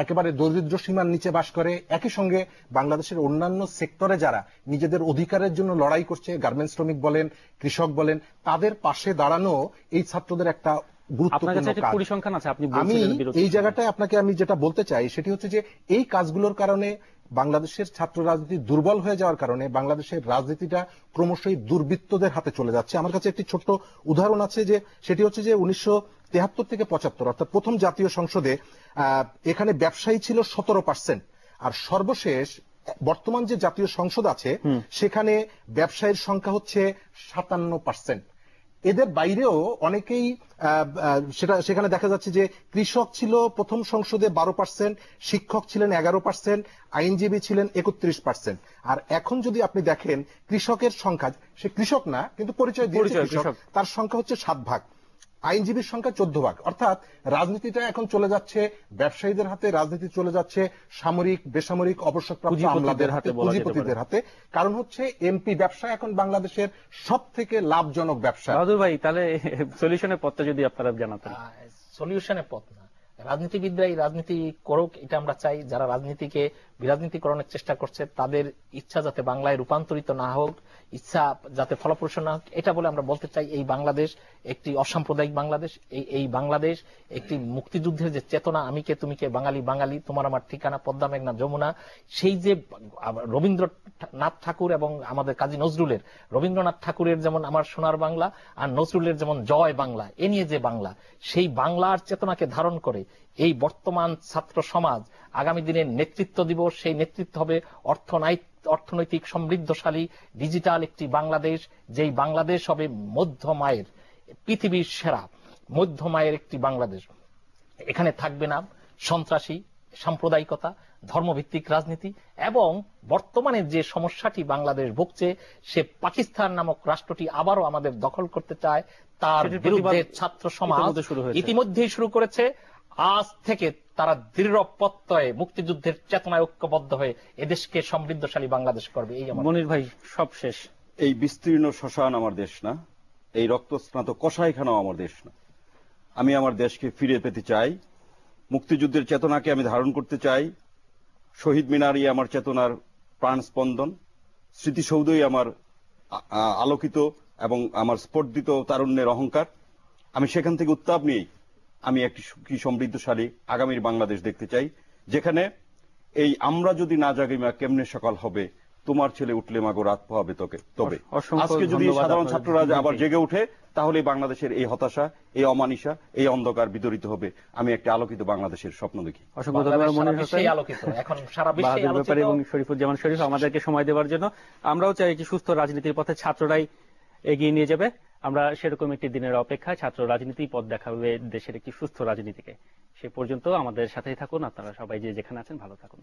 একেবারে দরিদ্র সীমার নিচে বাস করে, একই সঙ্গে বাংলাদেশের অন্যান্য সেক্টরে যারা নিজেদের অধিকারের জন্য লড়াই করছে, গার্মেন্টস শ্রমিক বলেন, কৃষক বলেন, তাদের পাশে দাঁড়ানো এই ছাত্রদের একটা গুরুত্বপূর্ণ কাজ। আমি এই জায়গাটায় আপনাকে আমি যেটা বলতে চাই সেটি হচ্ছে যে এই কাজগুলোর কারণে বাংলাদেশের ছাত্র রাজনীতি দুর্বল হয়ে যাওয়ার কারণে বাংলাদেশের রাজনীতিটা ক্রমশই দুর্বৃত্তদের হাতে চলে যাচ্ছে। আমার কাছে একটি ছোট্ট উদাহরণ আছে, যে সেটি হচ্ছে যে 1973 থেকে 75 অর্থাৎ প্রথম জাতীয় সংসদে এখানে ব্যবসায়ী ছিল 17%, আর সর্বশেষ বর্তমান যে জাতীয় সংসদ আছে সেখানে ব্যবসায়ীর সংখ্যা হচ্ছে 57%। এদের বাইরেও অনেকেই সেখানে দেখা যাচ্ছে যে কৃষক ছিল প্রথম সংসদে 12%, শিক্ষক ছিলেন 11%, আইনজীবী ছিলেন 31%। আর এখন যদি আপনি দেখেন কৃষকের সংখ্যা, সে কৃষক না কিন্তু পরিচয় দিয়েছে কৃষক, তার সংখ্যা হচ্ছে 7 ভাগ, আইনজীবীর সংখ্যা 14 ভাগ। অর্থাৎ রাজনীতিটা এখন চলে যাচ্ছে ব্যবসায়ীদের হাতে, রাজনীতি চলে যাচ্ছে সামরিক বেসামরিক অবসরপ্রাপ্ত আমলাদের হাতে, পুঁজিপতিদের হাতে। কারণ হচ্ছে এমপি ব্যবসা এখন বাংলাদেশের সব থেকে লাভজনক ব্যবসা। বাহাদুর ভাই, তাহলে সলিউশনের পথটা যদি আপনারা জানাতেন। সলিউশনের পথ না, রাজনীতিবিদরাই রাজনীতি করুক, এটা আমরা চাই। যারা রাজনীতিকে বিরাজনীতিকরণের চেষ্টা করছে তাদের ইচ্ছা যাতে বাংলায় রূপান্তরিত না হোক, ইচ্ছা যাতে ফলপ্রসূ না হোক, এটা বলে আমরা বলতে চাই এই বাংলাদেশ একটি অসাম্প্রদায়িক বাংলাদেশ। এই বাংলাদেশ একটি মুক্তিযুদ্ধের যে চেতনা, আমি কে তুমি কে বাঙালি বাঙালি, তোমার আমার ঠিকানা পদ্মা মেঘনা যমুনা, সেই যে রবীন্দ্রনাথ ঠাকুর এবং আমাদের কাজী নজরুলের, রবীন্দ্রনাথ ঠাকুরের যেমন আমার সোনার বাংলা আর নজরুলের যেমন জয় বাংলা, এ নিয়ে যে বাংলা, সেই বাংলার চেতনাকে ধারণ করে এই বর্তমান ছাত্র সমাজ আগামী দিনে নেতৃত্ব দিব। সেই নেতৃত্ব হবে অর্থনৈতিক সমৃদ্ধশালী ডিজিটাল একটি বাংলাদেশ, যেই বাংলাদেশ হবে মধ্যমায়ের, পৃথিবীর সেরা মধ্যমায়ের একটি বাংলাদেশ। এখানে থাকবে না সন্ত্রাসী, সাম্প্রদায়িকতা, ধর্মভিত্তিক রাজনীতি, এবং বর্তমানে যে সমস্যাটি বাংলাদেশ ভুগছে, সে পাকিস্তান নামক রাষ্ট্রটি আবারও আমাদের দখল করতে চায়, তার বিরুদ্ধে ছাত্র সমাজ ইতিমধ্যেই শুরু করেছে। আজ থেকে তারা দৃঢ় প্রত্যয়ে মুক্তিযুদ্ধের চেতনায় ঐক্যবদ্ধ হয়ে এদেশকে সমৃদ্ধশালী বাংলাদেশ করবে। এই আমার মনির ভাই, সব শেষ। এই বিস্তীর্ণ শ্মশান আমার দেশ না, এই রক্তস্নাত কসাইখানাও আমার দেশ না। আমি আমার দেশকে ফিরে পেতে চাই, মুক্তিযুদ্ধের চেতনাকে আমি ধারণ করতে চাই। শহীদ মিনারই আমার চেতনার প্রাণ স্পন্দন, স্মৃতিসৌধই আমার আলোকিত এবং আমার স্পর্ধিত তারুণ্যের অহংকার। আমি সেখান থেকে উত্তাপ নিয়েই আমি একটি সুখী সমৃদ্ধশালী আগামীর বাংলাদেশ দেখতে চাই, যেখানে এই আমরা যদি না জাগি মা কেমনে সকাল হবে, তোমার ছেলে উঠলে মাগো রাত পোহাবে তোকে। তবে আজকে যদি সাধারণ ছাত্ররা আবার জেগে উঠে, তাহলে বাংলাদেশের এই হতাশা, এই অমানিসা, এই অন্ধকার বিদরিত হবে। আমি একটা আলোকিত বাংলাদেশের স্বপ্ন দেখি। অসংখ্য ধন্যবাদ মনির হোসেন, বাহাদুর ব্যাপারী এবং শরীফুজ্জামান শরীফ আমাদেরকে সময় দেওয়ার জন্য। আমরাও চাই যে সুস্থ রাজনীতির পথে ছাত্ররাই এগিয়ে নিয়ে যাবে। আমরা সেরকম একটি দিনের অপেক্ষায়, ছাত্র রাজনীতি পথ দেখাবে দেশের একটি সুস্থ রাজনীতিকে। সে পর্যন্ত আমাদের সাথেই থাকুন। আপনারা সবাই যে যেখানে আছেন ভালো থাকুন।